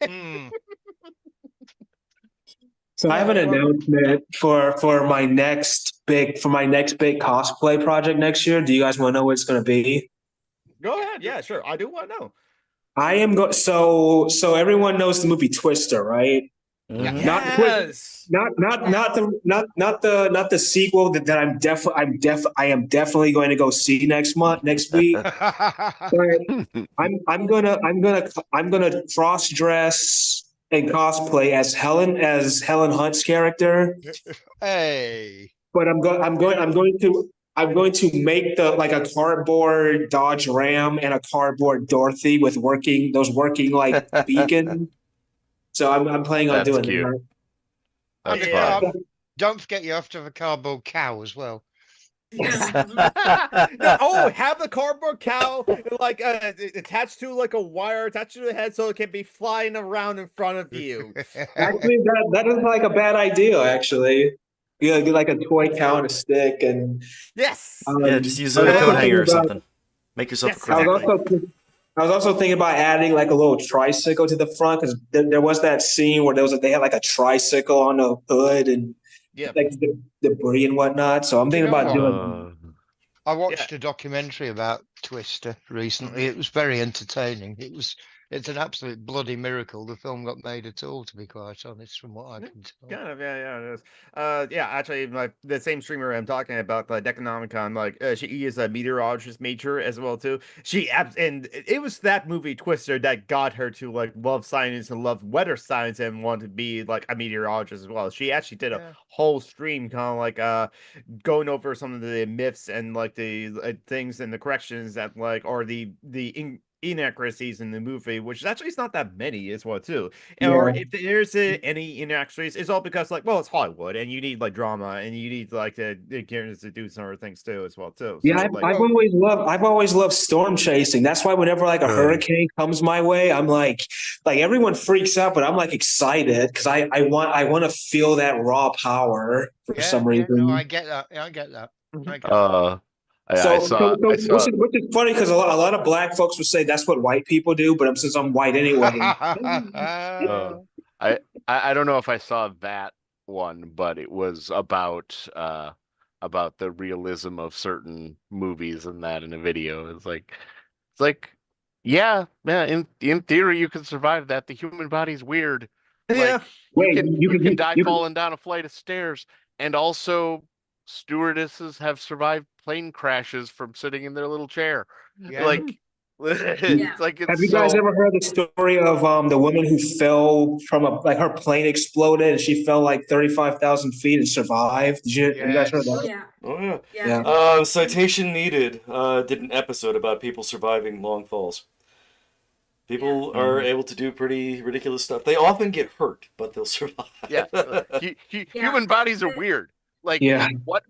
So I have an announcement for my next big cosplay project next year. Do you guys want to know what it's going to be? Go ahead, yeah, sure. I do want to know. I am so everyone knows the movie Twister, right? Mhm. Yes. Not the sequel that I am definitely going to go see next week. But I'm gonna cross dress and cosplay as Helen Hunt's character. Hey. But I'm going to make like a cardboard Dodge Ram and a cardboard Dorothy with working like beacon. So I'm planning on That's doing cute. that. And Yeah. don't forget you have to have a cardboard cow as well. No, have the cardboard cow like attached to like a wire attached to the head so it can be flying around in front of you. Actually, that isn't like a bad idea. Actually, yeah, get like a toy cow and a stick, and Yes. Yeah, just use I was a also coat hanger or thinking about- something. Make yourself a Yes, crown. I was also thinking about adding like a little tricycle to the front because there was that scene where they had like a tricycle on the hood and Yeah. like debris and whatnot. So I'm thinking know about what? doing. I watched a documentary about Twister recently. It was very entertaining. It's an absolute bloody miracle the film got made at all, to be quite honest, from what I can tell. Kind of, yeah, it is. Yeah, actually, like the same streamer I'm talking about, like Necronomicon, like she is a meteorologist major as well too. And it was that movie Twister that got her to like love science and love weather science and want to be like a meteorologist as well. She actually did a whole stream kind of like going over some of the myths and like the things and the corrections that like or the inaccuracies in the movie, which actually is not that many as well too. Yeah. Or if there's any inaccuracies, it's all because like, well, it's Hollywood, and you need like drama, and you need like the characters to do some other things too as well too. Yeah, So I've, like, I've always loved storm chasing. That's why whenever like a hurricane comes my way, I'm like everyone freaks out, but I'm like excited because I want to feel that raw power for some Yeah, reason. no, I get that. I get that. I get that. I saw Which is funny because a lot of black folks would say that's what white people do, but since I'm white anyway, I don't know if I saw that one, but it was about the realism of certain movies and that in a video. It's like yeah, in theory you can survive that. The human body's weird. yeah. Like wait, you can die falling down a flight of stairs, and also stewardesses have survived plane crashes from sitting in their little chair. Yeah. Like it's like it's have you guys so ever heard the story of the woman who fell from her plane exploded and she fell like 35,000 feet and survived? Have you guys heard that? Yeah. Oh yeah. Yeah. Citation needed. Did an episode about people surviving long falls. People are able to do pretty ridiculous stuff. They often get hurt, but they'll survive. yeah. Human bodies are weird. Like Yeah. what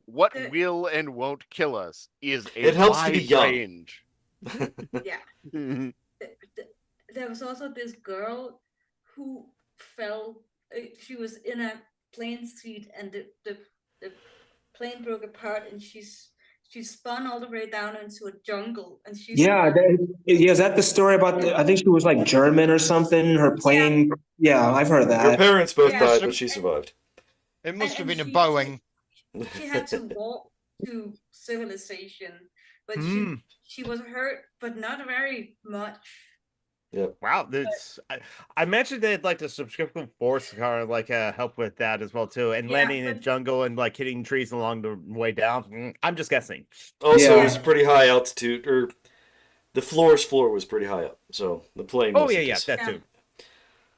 will and won't kill us is a It helps to be wide young. range. Yeah. There was also this girl who fell. She was in a plane seat, and the plane broke apart, and she spun all the way down into a jungle, and she Yeah, is that the story about I think she was like German or something. Her plane. Yeah, I've heard Her that. parents both Yeah. died, but she survived. It must have and been a she- Boeing. She had to walk to civilization, but Mm. she was hurt, but not very much. Wow, I mentioned that like the subscription force kind of like help with that as well too, and Yeah, landing in the but- jungle and like hitting trees along the way down. I'm just guessing. Also, Yeah. it was pretty high altitude, or the floor was pretty high up, so the plane. Oh wasn't yeah, just- that Yeah. too.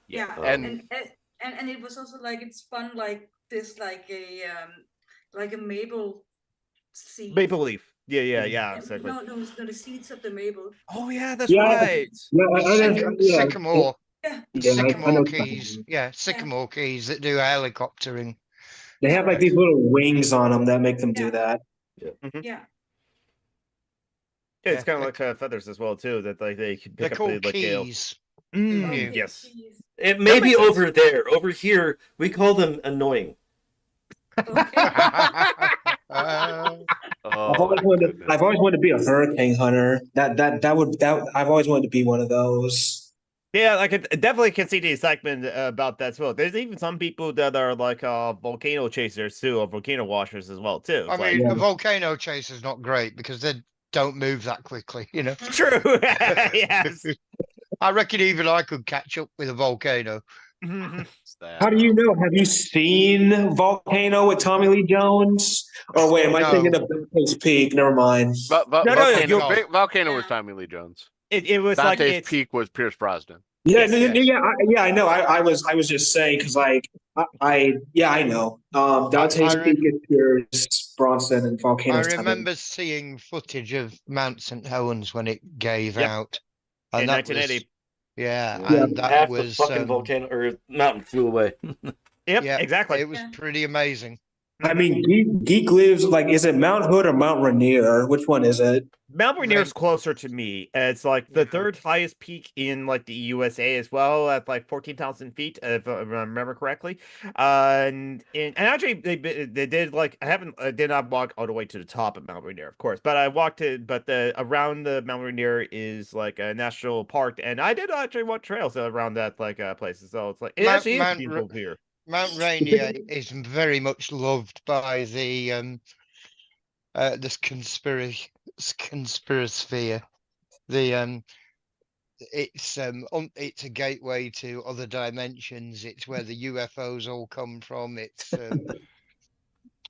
Yeah, And- and it was also like it spun like this, like a maple seed. Maple leaf. Yeah, Yeah, exactly. No, the seeds of the maple. Oh yeah, that's Yeah. right. Yeah, yeah. Sycamore. Yeah. Yeah, I Sycamore know. keys. Yeah, sycamore keys that do helicoptering. They have like these little wings on them that make them do Yeah. that. Yeah. Yeah, it's Yeah, kind of they're- like feathers as well too. That like they can They're pick up called the like gale. keys. Mm, knew? yes. Jeez. It may That be makes sense. over there. Over here, we call them annoying. Okay. Oh, I've always my wanted. goodness. I've always wanted to be a hurricane hunter. I've always wanted to be one of those. Yeah, I could definitely can see the excitement about that as well. There's even some people that are like volcano chasers too, or volcano washers as well too. I It's like, mean, Yeah. a volcano chase is not great because they don't move that quickly, you know. true. Yes. I reckon even I could catch up with a volcano. Mhm. It's that. How do you know? Have you seen Volcano with Tommy Lee Jones? Or wait, am I No. thinking of Dante's Peak? Never mind. No, Volcano was Yeah. Tommy Lee Jones. It was like Dante's it's Peak was Pierce Brosnan. Yeah, Yes, no, yes. yeah, I know. I was just saying because like I know. Dante's I Peak is Pierce Bronson and Volcano. I remember seeing footage of Mount St. Helens when it gave Yep. out. in And that was, 1980. yeah, Yeah, and that half was the fucking volcano or mountain flew away. Yep, yeah, exactly. it was Yeah. pretty amazing. I mean, Geek lives like, is it Mount Hood or Mount Rainier? Which one is it? Mount Rainier's closer to me. It's like the Yeah. third highest peak in like the USA as well, at like 14,000 feet, if I remember correctly. And actually they did like I did not walk all the way to the top of Mount Rainier, of course, but I walked it. But the around the Mount Rainier is like a national park, and I did actually walk trails around that like places. So it's like it Mount- actually is Mount beautiful here. Mount Rainier is very much loved by the this conspiracy. It's it's a gateway to other dimensions. It's where the UFOs all come from. It's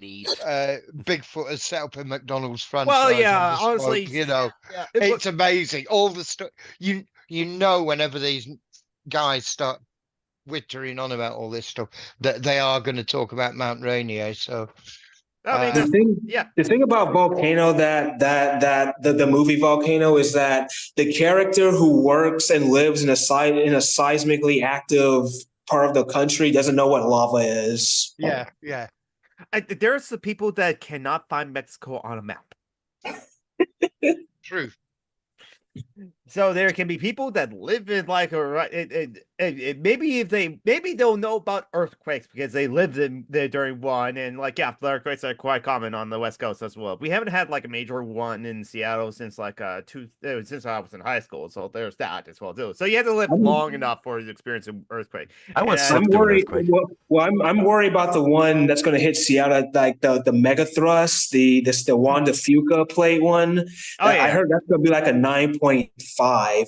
Bigfoot has set up a McDonald's franchise. Well, on yeah, the slope, honestly, you know, Yeah, it's amazing. All the stuff you know, whenever these guys start wittering on about all this stuff, that they are going to talk about Mount Rainier. So I mean, The thing, yeah. the thing about Volcano that the movie Volcano is that the character who works and lives in a seismically active part of the country doesn't know what lava is. Yeah. There's the people that cannot find Mexico on a map. True. So there can be people that live in like maybe if maybe they'll know about earthquakes because they lived in there during one, and like yeah, earthquakes are quite common on the West Coast as well. We haven't had like a major one in Seattle since like since I was in high school, so there's that as well too. So you have to live long enough for you to experience an earthquake. I want And, some I'm through an worried. earthquake. Well, I'm worried about the one that's going to hit Seattle, like the mega thrust, the Wanda Fuca plate one. Oh yeah, I heard that's going to be like a 9.5.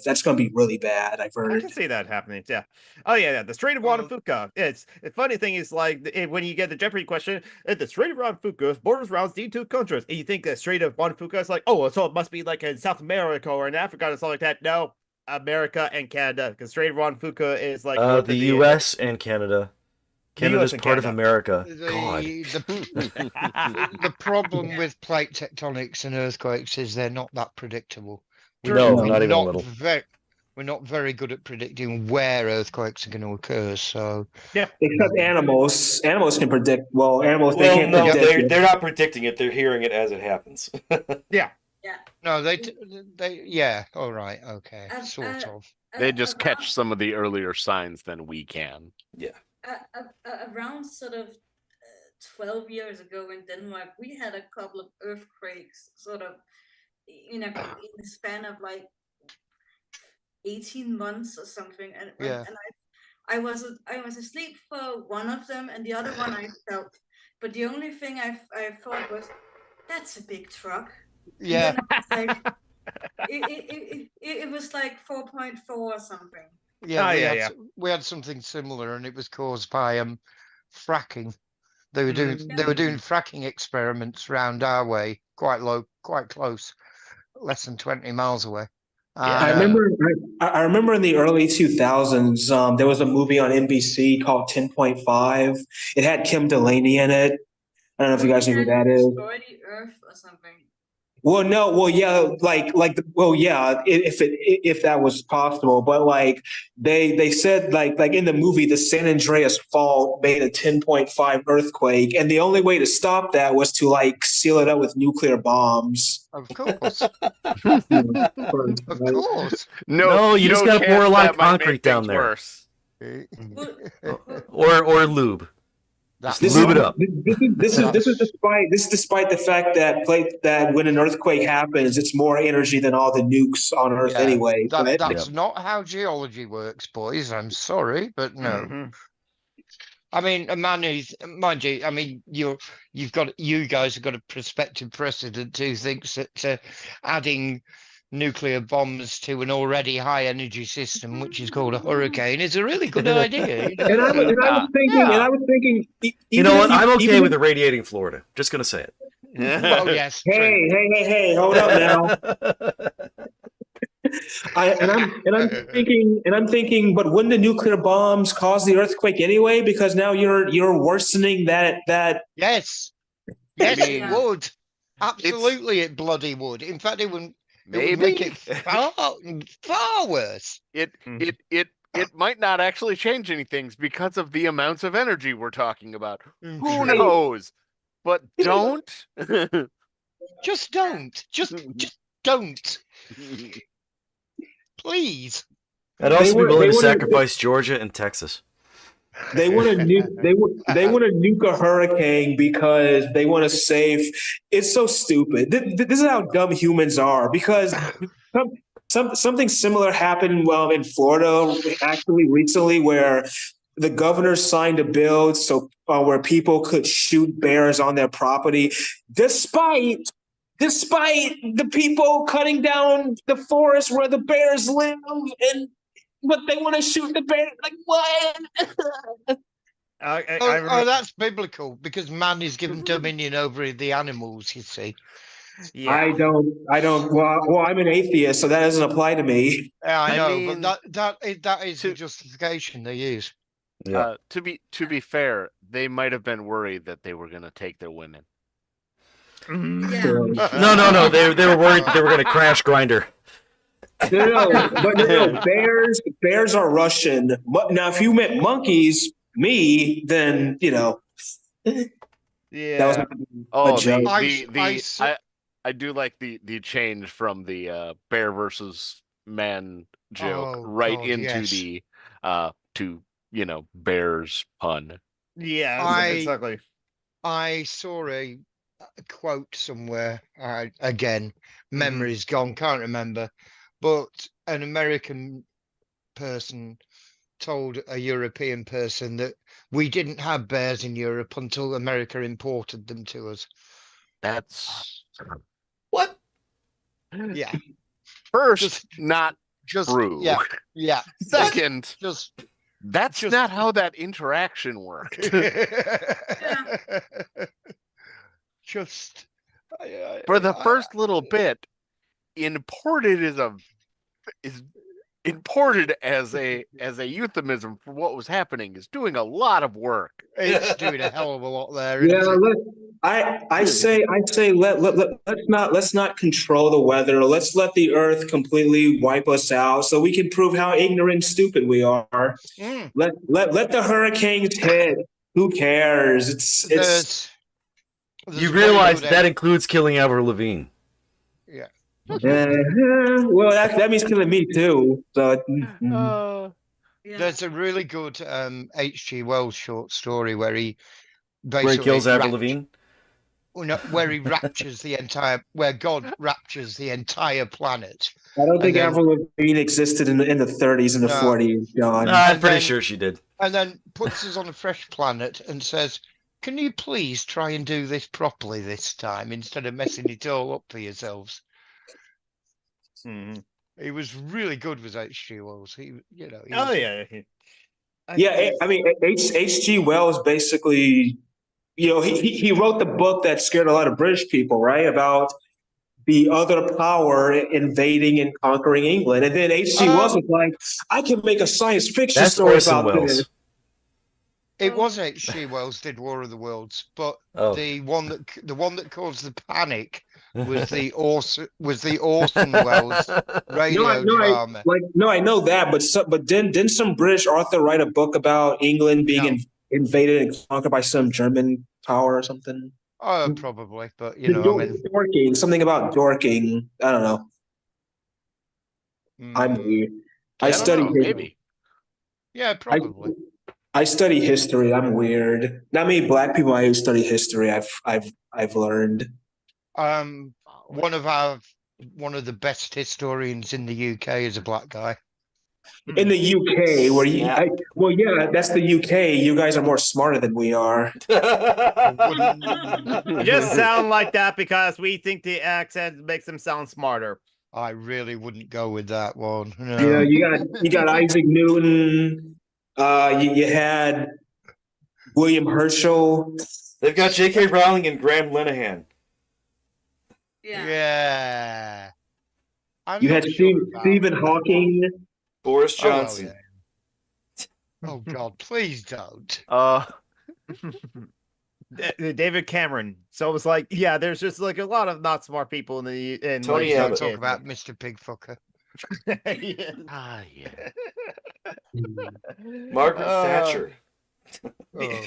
That's going to be really bad. I've I heard. can see that happening. Yeah. Oh yeah, the Strait of Juan Fuca. It's the funny thing is like when you get the Jeopardy question, the Strait of Juan Fuca borders around these two countries, and you think the Strait of Juan Fuca is like, oh, so it must be like in South America or in Africa or something like that. No, America and Canada, because Strait of Juan Fuca is like north The of U.S. and Canada. Canada's and part of Canada. America. God. The problem with plate tectonics and earthquakes is they're not that predictable. No, We're not even a little. We're not very good at predicting where earthquakes are going to occur. So Yeah. Except animals. Animals can predict. Well, animals they Well, can't no, predict. it. they're not predicting it. They're hearing it as it happens. Yeah. no, yeah, all right, okay, sort of. They just catch some of the earlier signs than we can. Yeah. Around sort of 12 years ago in Denmark, we had a couple of earthquakes sort of in the span of like 18 months or something. And I was asleep for one of them, and the other one I felt. But the only thing I thought was, that's a big truck. Yeah. It was like 4.4 or something. Yeah, we had something similar, and it was caused by fracking. They were doing fracking experiments round our way, quite close, less than 20 miles away. I remember in the early 2000s, there was a movie on NBC called 10.5. It had Kim Delaney in it. I don't know if you guys know who that is. Destroy the Earth or something. Well, no, well, yeah, if that was possible, but like they said like in the movie, the San Andreas Fault made a 10.5 earthquake, and the only way to stop that was to like seal it up with nuclear bombs. Of course. Of course. No, you just gotta pour a lot of concrete down there. Worse. Or lube. Just lube it up. This is despite the fact that when an earthquake happens, it's more energy than all the nukes on Earth anyway. That's not how geology works, boys. I'm sorry, but no. Mm-hmm. I mean, a man who's, mind you, I mean, you guys have got a prospective precedent who thinks that adding nuclear bombs to an already high energy system, which is called a hurricane, is a really good idea. And I was thinking, you know what? I'm okay with irradiating Florida. Just gonna say it. Oh yes. Hey, hold up now. I'm thinking, but wouldn't the nuclear bombs cause the earthquake anyway? Because now you're worsening that. Yes, it would. Absolutely, it bloody would. In fact, it wouldn't. It would make it far worse. It might not actually change anything because of the amounts of energy we're talking about. Who knows? But don't. Just don't. Just don't. Please. I'd also be willing to sacrifice Georgia and Texas. They want to nuke. They want to nuke a hurricane because they want to save. It's so stupid. This is how dumb humans are. Because something similar happened in Florida actually recently, where the governor signed a bill where people could shoot bears on their property, despite the people cutting down the forest where the bears live, but they want to shoot the bear. Like what? That's biblical, because man is given dominion over the animals. You see. Yeah. I don't. Well, I'm an atheist, so that doesn't apply to me. Yeah, I know, but that is the justification they use. Yeah. To be fair, they might have been worried that they were going to take their women. Yeah. No. They were worried they were going to crash Grinder. No. Bears are Russian. Now, if you meant monkeys, then that was Yeah. not a Oh, joke. I do like the change from the bear versus man joke Oh, right God, into yes. the to bears pun. Yeah, exactly. I saw a quote somewhere. Again, Mm-hmm. memory's gone, can't remember. But an American person told a European person that we didn't have bears in Europe until America imported them to us. That's What? Yeah. first not Just true. Yeah. Second, Just that's not how that interaction worked. Just For the first little bit, imported is imported as a euphemism for what was happening is doing a lot of work. It's doing a hell of a lot there. Yeah, Isn't it? I say let's not control the weather. Let's let the earth completely wipe us out so we can prove how ignorant and stupid we are. Mm. Let the hurricanes hit. Who cares? It's There's You a very realize good that includes killing Avril Lavigne. Yeah. well, that means killing me too. So Yeah. There's a really good H.G. Wells short story where he Where he basically kills Avril Lavigne? where he raptures where God raptures the entire planet. I don't think then- Avril Lavigne existed in the 30s and the No. 40s, John. I'm And pretty then- sure she did. And then puts us on a fresh planet and says, "Can you please try and do this properly this time instead of messing it all up for yourselves?" Mm-hmm. He was really good with H.G. Wells. He Oh was- yeah. Yeah, I mean, H.G. Wells basically, he wrote the book that scared a lot of British people, right? About the other power invading and conquering England. And then H.G. Wells was like, I can make a science fiction That's story Orson about Welles. this. It was H.G. Wells did War of the Worlds, but Oh. the one that caused the panic was the Orson Welles radio drama. I know that, but didn't some British author write a book about England being invaded and conquered by some German power or something? Oh, probably, but Dorking, something about Dorking. I don't know. I'm mm, weird. I don't know, maybe. yeah, probably. I study history. I'm weird. Not many black people I study history. I've learned. One of the best historians in the UK is a black guy. In the UK, where Yeah. that's the UK. You guys are more smarter than we are. You just sound like that because we think the accent makes them sound smarter. I really wouldn't go with that one. No. Yeah, you got Isaac Newton. You had William Herschel. They've got J.K. Rowling and Graham Linehan. Yeah. Yeah. I'm You not had sure about Stephen that. Hawking. Boris Oh, well, Johnson. yeah. Oh God, please don't. David Cameron. So it was like, yeah, there's just like a lot of not smart people in Tony Please don't Abbott. talk about Mr. Pigfucker. Yeah. Margaret Thatcher. Oh.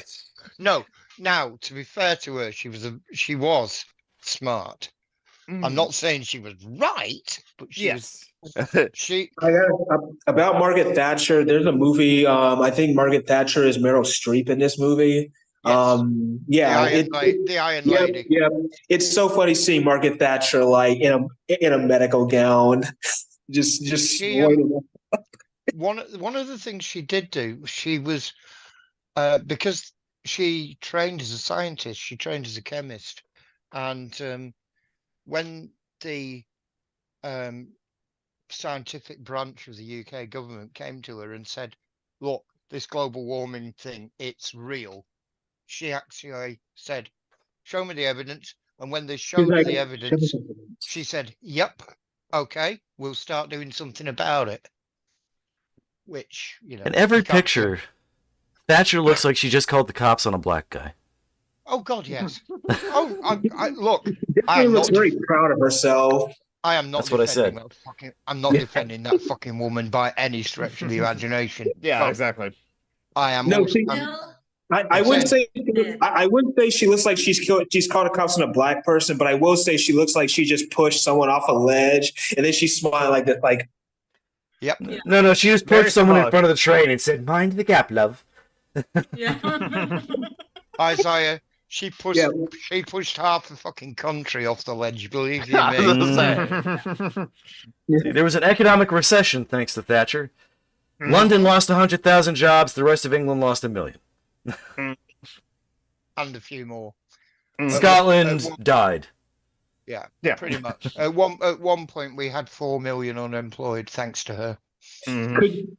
No, now to be fair to her, she was smart. I'm not saying she was right, but she Yes. she I got about Margaret Thatcher. There's a movie. I think Margaret Thatcher is Meryl Streep in this movie. Yes. Yeah, the Iron Lady. Yeah, it's so funny seeing Margaret Thatcher like in a medical gown, just She, one of the things she did do, she was because she trained as a scientist, she trained as a chemist, and when the scientific branch of the UK government came to her and said, "Look, this global warming thing, it's real," she actually said, "Show me the evidence." And when they showed her the evidence, she said, "Yep, okay, we'll start doing something about it." Which, In every you can't picture, Thatcher looks like she just called the cops on a black guy. Oh God, yes. Oh, look. I She am looks not. very proud of herself. I am not That's what I defending said. that fucking. I'm not defending that fucking woman by any stretch of the imagination. Yeah, But exactly. I am. No, Also, see, Still, I I'm wouldn't saying- say I wouldn't say she looks like she's caught a cops on a black person, but I will say she looks like she just pushed someone off a ledge and then she smiled like this, like Yep. No, she just Very pushed someone in smug. front of the train and said, "Mind the gap, love." yeah. Isaiah. She pushed. yeah. She pushed half the fucking country off the ledge. Believe you I me. was gonna say. See, there was an economic recession thanks to Thatcher. Mhm. London lost 100,000 jobs. The rest of England lost 1 million. And a few more. Mhm. Scotland died. Yeah, Yeah. pretty much. At one point, we had 4 million unemployed thanks to her. Mhm. Could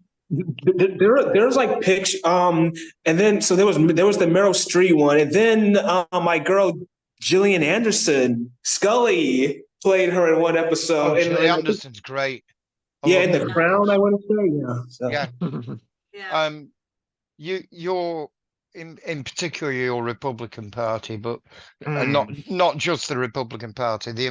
there's like pictures and then so there was the Meryl Streep one and then my girl Gillian Anderson Scully played her in one episode Oh, and Gillian Anderson's great. I yeah love in The her. Crown I want to say yeah so. Yeah. Yeah. You're in particular your Republican Party, but Mm. not just the Republican Party. The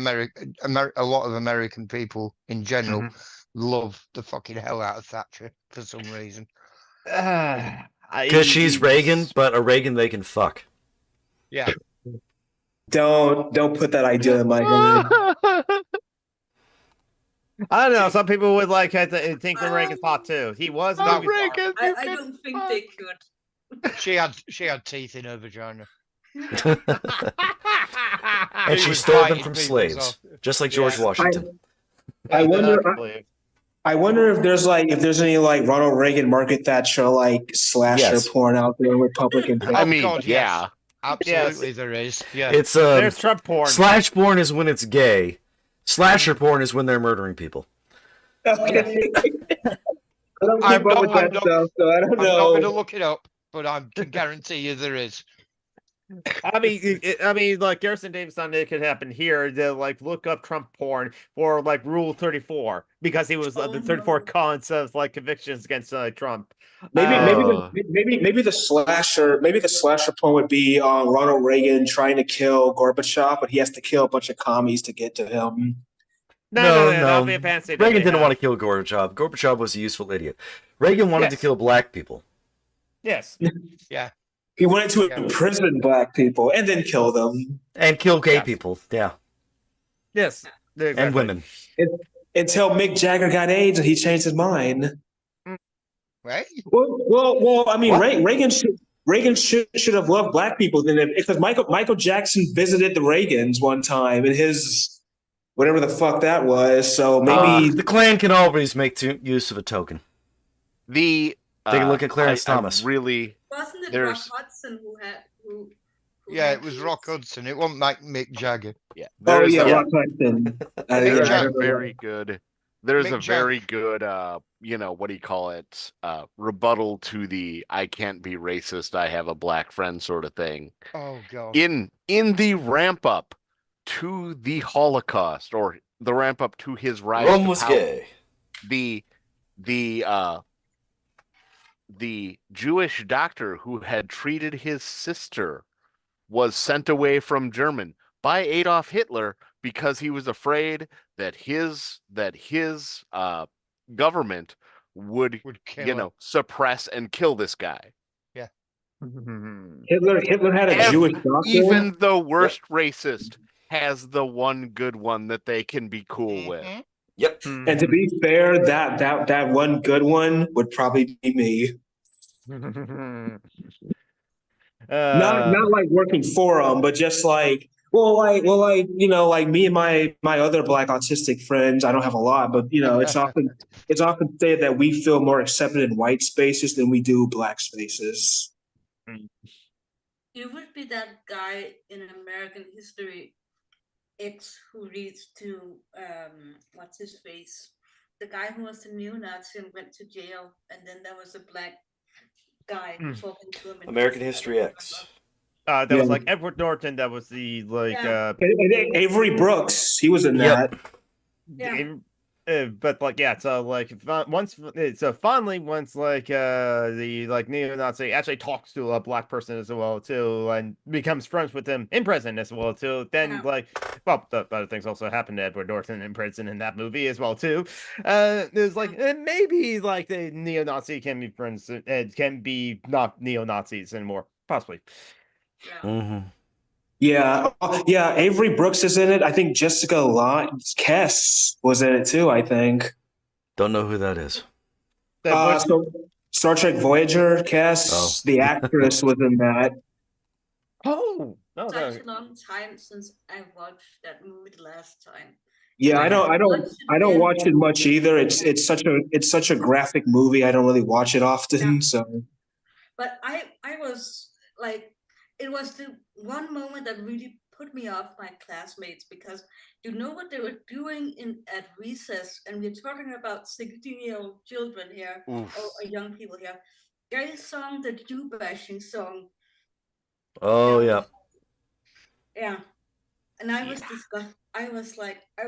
a lot of American people in general Mhm. love the fucking hell out of Thatcher for some reason. Because she's Reagan, but a Reagan they can fuck. Yeah. Don't put that idea in my head. I don't know. Some people would like think that Reagan's hot too. He was Oh, movie star. Reagan, I, you I can don't think fuck. they could. She had teeth in her vagina. And She she was stole them biting from people's slaves, off. just like George Yeah. Washington. I wonder believe. I wonder if there's any like Ronald Reagan, Margaret Thatcher like slasher Yes. porn out there in Republican. I Oh, mean, God, yes. yeah. Absolutely, there is. Yeah. It's There's Trump porn. slash porn is when it's gay. Slasher porn is when they're murdering people. Okay. I don't I'm keep up not- with that I'm not- stuff, so I don't I'm not going to know. look it up, but I can guarantee you there is. I mean, like Garrison Davis on it could happen here. To like look up Trump porn for like Rule 34 because he was the Oh, 34 no. counts of like convictions against Trump. Maybe Oh. maybe the slasher porn would be Ronald Reagan trying to kill Gorbachev, but he has to kill a bunch of commies to get to him. No. That'll be a fancy. that Reagan they didn't have. want to kill Gorbachev. Gorbachev was a useful idiot. Reagan wanted to Yes. kill black people. Yes. Yeah. He wanted to Yeah. imprison black people and then kill them And kill gay Yes. people. Yeah. Yes. Exactly. And women. until Mick Jagger got AIDS and he changed his mind. Right? Well. I mean, What? Reagan should have loved black people then because Michael Jackson visited the Reagans one time in his whatever the fuck that was. So maybe The Klan can always make use of a token. The Take a look at Clarence I Thomas. really, Wasn't it There's- Rock Hudson who Yeah, had it was AIDS? Rock Hudson. It wasn't like Mick Jagger. yeah. oh There's yeah, a, Rock Hudson. I Mick there's Jagger. a very good. There's Mick a very good, what do you call it? Rebuttal to the "I can't be racist. I have a black friend" sort of thing. Oh God. In the ramp up to the Holocaust, or the ramp up to his rise Rome to was power, gay. the Jewish doctor who had treated his sister was sent away from German by Adolf Hitler because he was afraid that his government would kill her. suppress and kill this guy. Hitler had a Jewish doctor. Even the worst racist has the one good one that they can be cool with. Mhm. Yep. And to be fair, that one good one would probably be me. Not like working for them, but just like like me and my other black autistic friends. I don't have a lot, but it's often said that we feel more accepted in white spaces than we do black spaces. You would be that guy in American History X who reads to what's his face? The guy who was a neo-Nazi and went to jail, and then there was a black guy talking to him. in American prison. History X. That Yeah. was like Edward Norton. That was the Yeah. And Avery Brooks, he was in Yep. that. Yeah. but like yeah, so like finally once like the like neo-Nazi actually talks to a black person as well too and becomes friends with him in prison as well too, then like well the other things also happened to Edward Norton in prison in that movie as well too. There's like maybe like the neo-Nazi can be friends, can be not neo-Nazis anymore, possibly. Mm-hmm. Yeah, yeah. Avery Brooks is in it. I think Jessica Kess was in it too. I think. Don't know who that is. So Star Trek Voyager, Oh. Cass, the actress was in that. Oh, no, It's no. actually a long time since I watched that movie the last time. Yeah, I don't again. watch it much either. It's such a graphic movie. I don't really watch it often. Yeah. So But I was like, it was the one moment that really put me off my classmates, because you know what they were doing at recess, and we're talking about 16-year-old children here, or young people here. They sung the Jew bashing song. Oh yeah. Yeah. And I was disgusted. I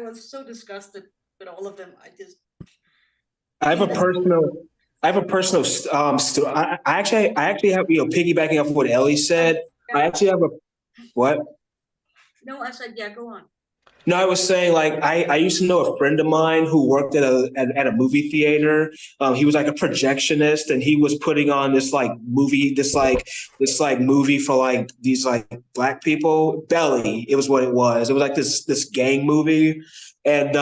was so disgusted with all of them. I have a personal story. I actually have, piggybacking off what Ellie said. I actually have a what? No, I said, yeah, go on. No, I was saying like I used to know a friend of mine who worked at a movie theater. He was like a projectionist, and he was putting on this movie for like these like black people. Belly, it was what it was. It was like this gang movie. And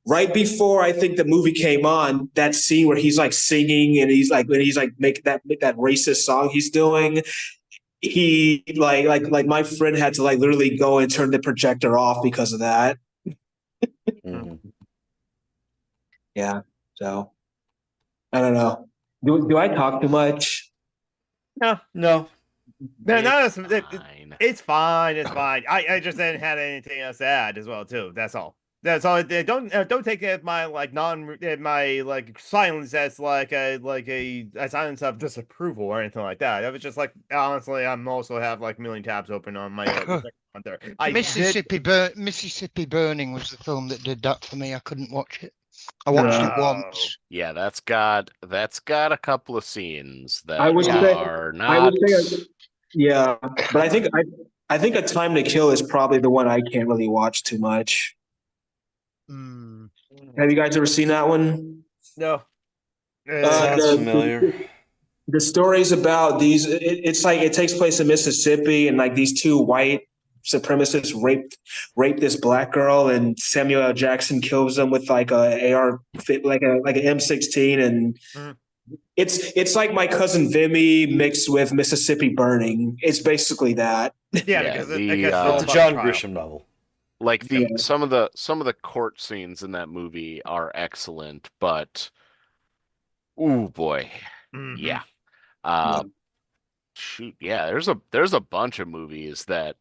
right before I think the movie came on, that scene where he's like singing and he's like make that racist song he's doing, he like my friend had to like literally go and turn the projector off because of that. Mm-hmm. Yeah. So I don't know. Do I talk too much? No. No. It's fine. It's fine. I just didn't have anything else to add as well too. That's all. That's all. Don't take it my like my like silence as like a silence of disapproval or anything like that. It was just like honestly, I'm also have like a million tabs open on my there. Mississippi Burning was the film that did that for me. I couldn't watch it. I watched it once. Yeah, that's got a couple of scenes that I would say, yeah, but I think A Time to Kill is probably the one I can't really watch too much. Have you guys ever seen that one? No. Sounds familiar. The story's about these. It's like it takes place in Mississippi, and like these two white supremacists rape this black girl, and Samuel L. Jackson kills them with like a AR, like an M16, and it's like My Cousin Vimy mixed with Mississippi Burning. It's basically that. Yeah, because it's a John Grisham novel. Like some of the court scenes in that movie are excellent, but ooh boy, yeah. Shoot, yeah. There's a bunch of movies that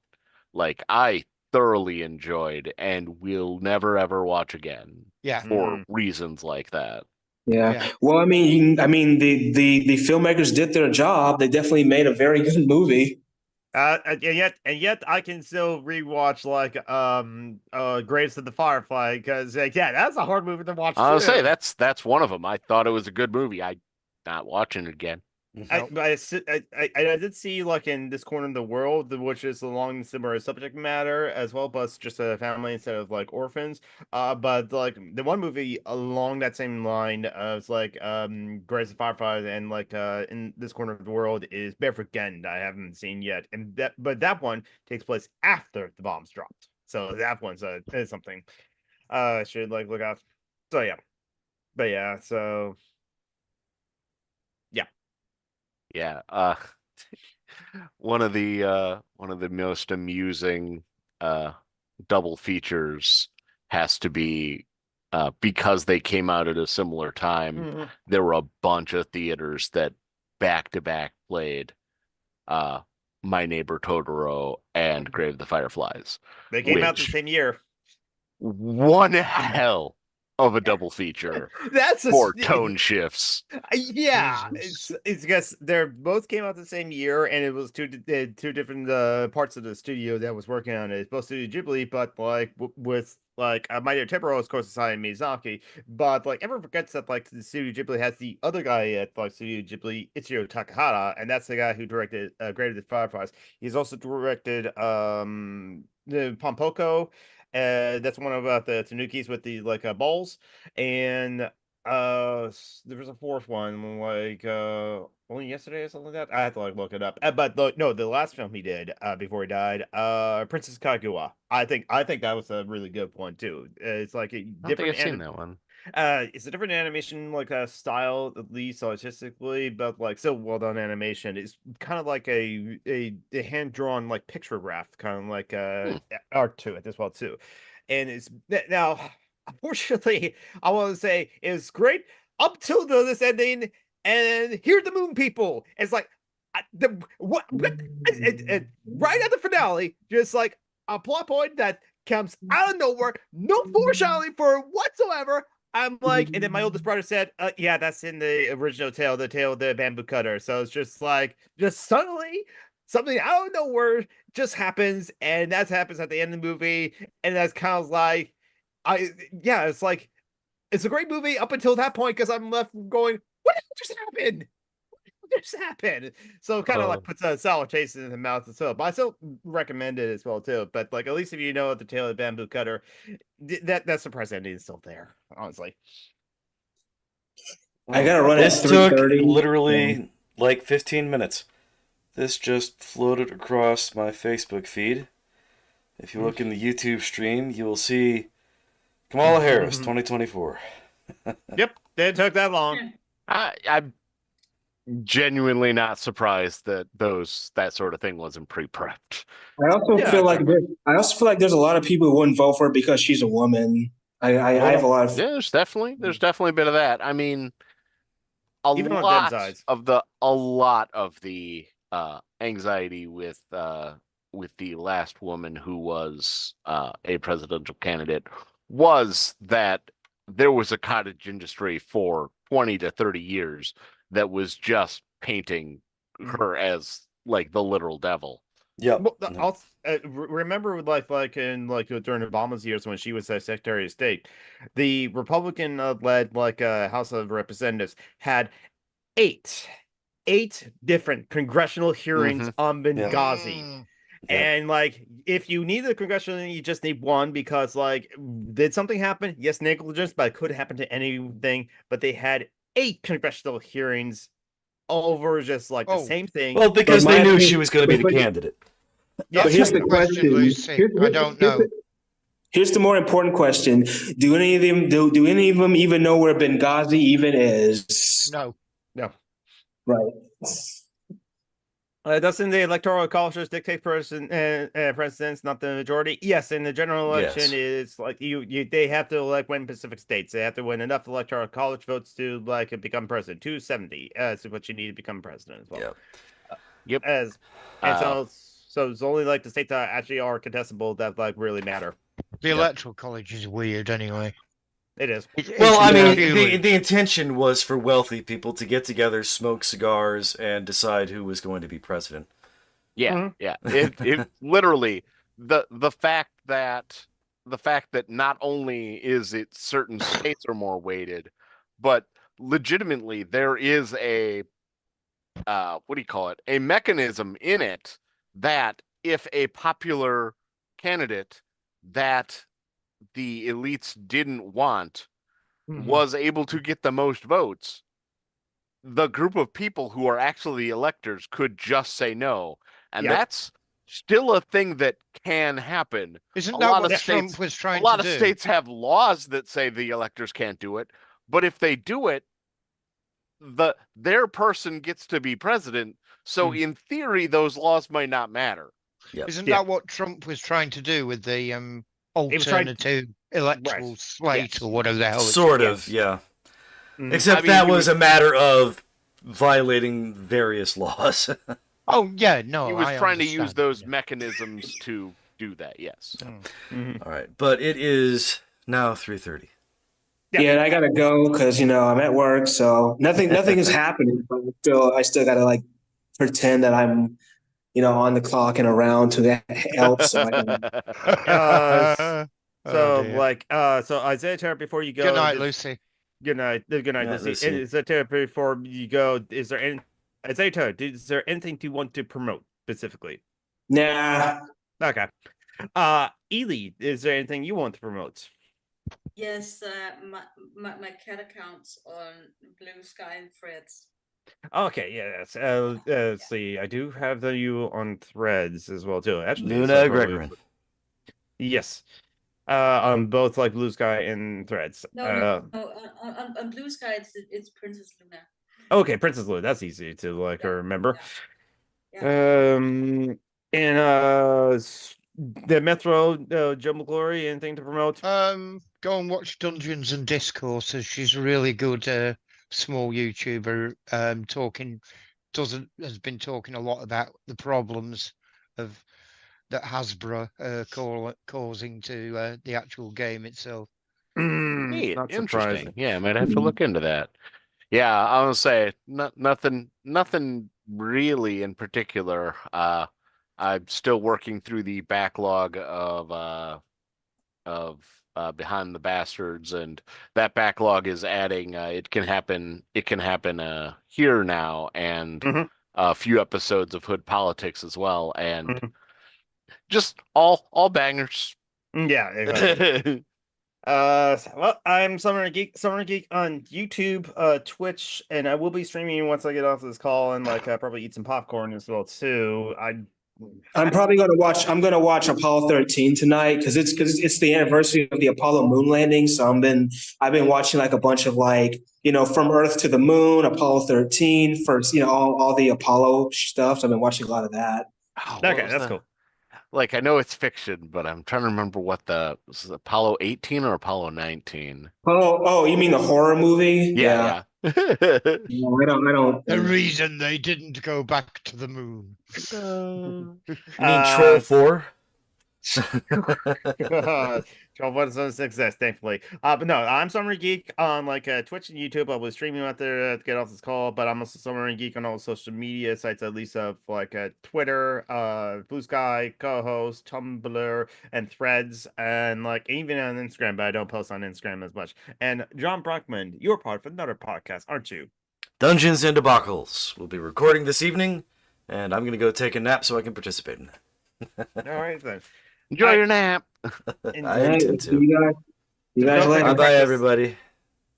like I thoroughly enjoyed and will never ever watch again. Yeah, for reasons like that. Yeah. Well, I mean, the filmmakers did their job. They definitely made a very good movie. And yet I can still rewatch like Graves of the Firefly, because that's a hard movie to watch. I was say that's one of them. I thought it was a good movie. I'm not watching it again. I did see like in This Corner of the World, which is along similar subject matter as well, but it's just a family instead of like orphans. But like the one movie along that same line, it's like Grace of Fireflies, and like in This Corner of the World is Barefoot Gen, I haven't seen yet, and that one takes place after the bombs dropped, so that one's is something I should like look out. So yeah, but yeah, so. Yeah, one of the most amusing double features has to be because they came out at a similar time. There were a bunch of theaters that back to back played My Neighbor Totoro and Grave of the Fireflies. They came out the same year. One hell of a double feature That's for tone shifts. Yeah, Jesus. it's because they're both came out the same year, and it was two different parts of the studio that was working on it. It's both Studio Ghibli, but like with like My Dear Totoro, of course, it's Hayao Miyazaki. But like everyone forgets that like the Studio Ghibli has the other guy at like Studio Ghibli, Ichiro Takahata, and that's the guy who directed Grave of the Fireflies. He's also directed the Pompoko. That's one about the Tanukis with the like balls, and there was a fourth one like only yesterday or something like that. I have to like look it up. But no, the last film he did before he died, Princess Kaguya. I think that was a really good one too. It's like a I don't think different I've seen that one. it's a different animation like style, at least artistically, but like so well done animation. It's kind of like a hand drawn like picture graph kind of like art to it as well too. And it's now unfortunately I want to say it's great up till this ending, and here are the moon people. It's like what right at the finale, just like a plot point that comes out of nowhere, no foreshadowing for it whatsoever. I'm like, and then my oldest brother said, yeah, that's in the original tale, the tale of the bamboo cutter. So it's just like, just suddenly something out of nowhere just happens, and that happens at the end of the movie, and that's kind of like, it's like, it's a great movie up until that point because I'm left going, what just happened? What just happened? So it kind of like puts a sour taste in the mouth as well. But I still recommend it as well too. But like at least if you know the tale of the bamboo cutter, that surprise ending is still there. Honestly, I gotta run at This took 3:30. literally like 15 minutes. This just floated across my Facebook feed. If you look in the YouTube stream, you will see Kamala Harris 2024. yep, it took that long. I'm genuinely not surprised that that sort of thing wasn't pre-prepped. I also Yeah, feel like exactly. there's a lot of people who wouldn't vote for it because she's a woman. I have a lot of Yeah, there's definitely a bit of that. I mean, Even on them sides. a lot of the anxiety with the last woman who was a presidential candidate was that there was a cottage industry for 20 to 30 years that was just painting her as like the literal devil. Yep. Well, remember like in like during Obama's years when she was Secretary of State, the Republican led like House of Representatives had eight different congressional hearings on Benghazi. And like, if you need a congressional, you just need one because like, did something happen? Yes, negligence, but it could happen to anything. But they had 8 congressional hearings over just like the same thing. Well, because they knew she was going to be the candidate. But here's the question, Lucy. I don't know. Here's the more important question: do any of them even know where Benghazi even is? No. Right. Doesn't the electoral college dictate presidents, not the majority? Yes, in the general election, it's like they have to like win Pacific states. They have to win enough electoral college votes to like become president. 270 is what you need to become president as well. Yep. So it's only like the states that actually are contestable that like really matter. The electoral college is weird anyway. It is. Well, I mean, the intention was for wealthy people to get together, smoke cigars, and decide who was going to be president. Yeah, yeah. It literally the fact that not only is it certain states are more weighted, but legitimately there is a a mechanism in it that if a popular candidate that the elites didn't want was able to get the most votes, the group of people who are actually electors could just say no. And that's still a thing that can happen. Isn't that what Trump was trying to do? A lot of states have laws that say the electors can't do it, but if they do it, their person gets to be president. So in theory, those laws might not matter. Isn't that what Trump was trying to do with the alternative electoral slate or whatever the hell it's sort of, yeah. Except that was a matter of violating various laws. Oh yeah, no. He was trying to use those mechanisms to do that. Yes. All right, but it is now 3:30. Yeah, and I gotta go because I'm at work, so nothing is happening. But I still gotta like pretend that I'm on the clock and around to help. So I can. Oh dear. So Isaiah Terra, before you go, Good night, Lucy. Good night, Lucy. Lucy. Is there Terra, before you go? Is there any Isaiah Terra? Is there anything you want to promote specifically? Nah. Okay. Ely, is there anything you want to promote? Yes, my cat accounts on Blue Sky and Threads. Okay, yes. Let's see. I do have you on Threads as well too. Actually, Luna Gregorin. Yes. On both like Blue Sky and Threads. No. On Blue Sky, it's Princess Luna. Okay, Princess Luna. That's easy to remember. Yeah. And the Metro Jumble Glory. Anything to promote? Go and watch Dungeons and Discourses. She's a really good small YouTuber. Has been talking a lot about the problems of that Hasbro causing to the actual game itself. Neat. Not Interesting. surprising. Yeah, I might have to look into that. Yeah, I would say nothing really in particular. I'm still working through the backlog of Behind the Bastards, and that backlog is adding. It can happen here now, and a few episodes of Hood Politics as well, and just all bangers. Yeah, exactly. Well, I'm Summer Geek on YouTube, Twitch, and I will be streaming once I get off this call and probably eat some popcorn as well too. I'm probably gonna watch. I'm gonna watch Apollo 13 tonight because it's the anniversary of the Apollo moon landing. So I've been watching like a bunch of From Earth to the Moon, Apollo 13, first all the Apollo stuff. So I've been watching a lot of that. Oh, Okay, that's cool. Like, I know it's fiction, but I'm trying to remember what was it Apollo 18 or Apollo 19? Oh, you mean the horror movie? Yeah. No, I don't. The reason they didn't go back to the moon. You mean Troll 4? Troll 4 doesn't exist, thankfully. But no, I'm Summer Geek on Twitch and YouTube. I was streaming out there to get off this call, but I'm also Summer Geek on all social media sites, at least of Twitter, Blue Sky, co-host, Tumblr, and Threads, and even on Instagram, but I don't post on Instagram as much. And John Brockman, you're part of another podcast, aren't you? Dungeons and Debacles. We'll be recording this evening, and I'm gonna go take a nap so I can participate in it. All right then. Enjoy your nap. I intend to. You guys later. Bye, everybody.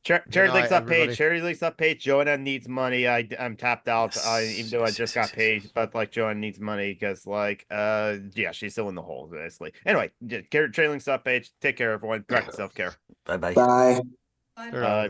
Charity links up page. Charity links up page. Joanna needs money. I'm tapped out. Even though I just got paid, but Joanna needs money because yeah, she's still in the hole basically. Anyway, charity links up page. Take care, everyone. Practice self care. Bye. Bye. Bye.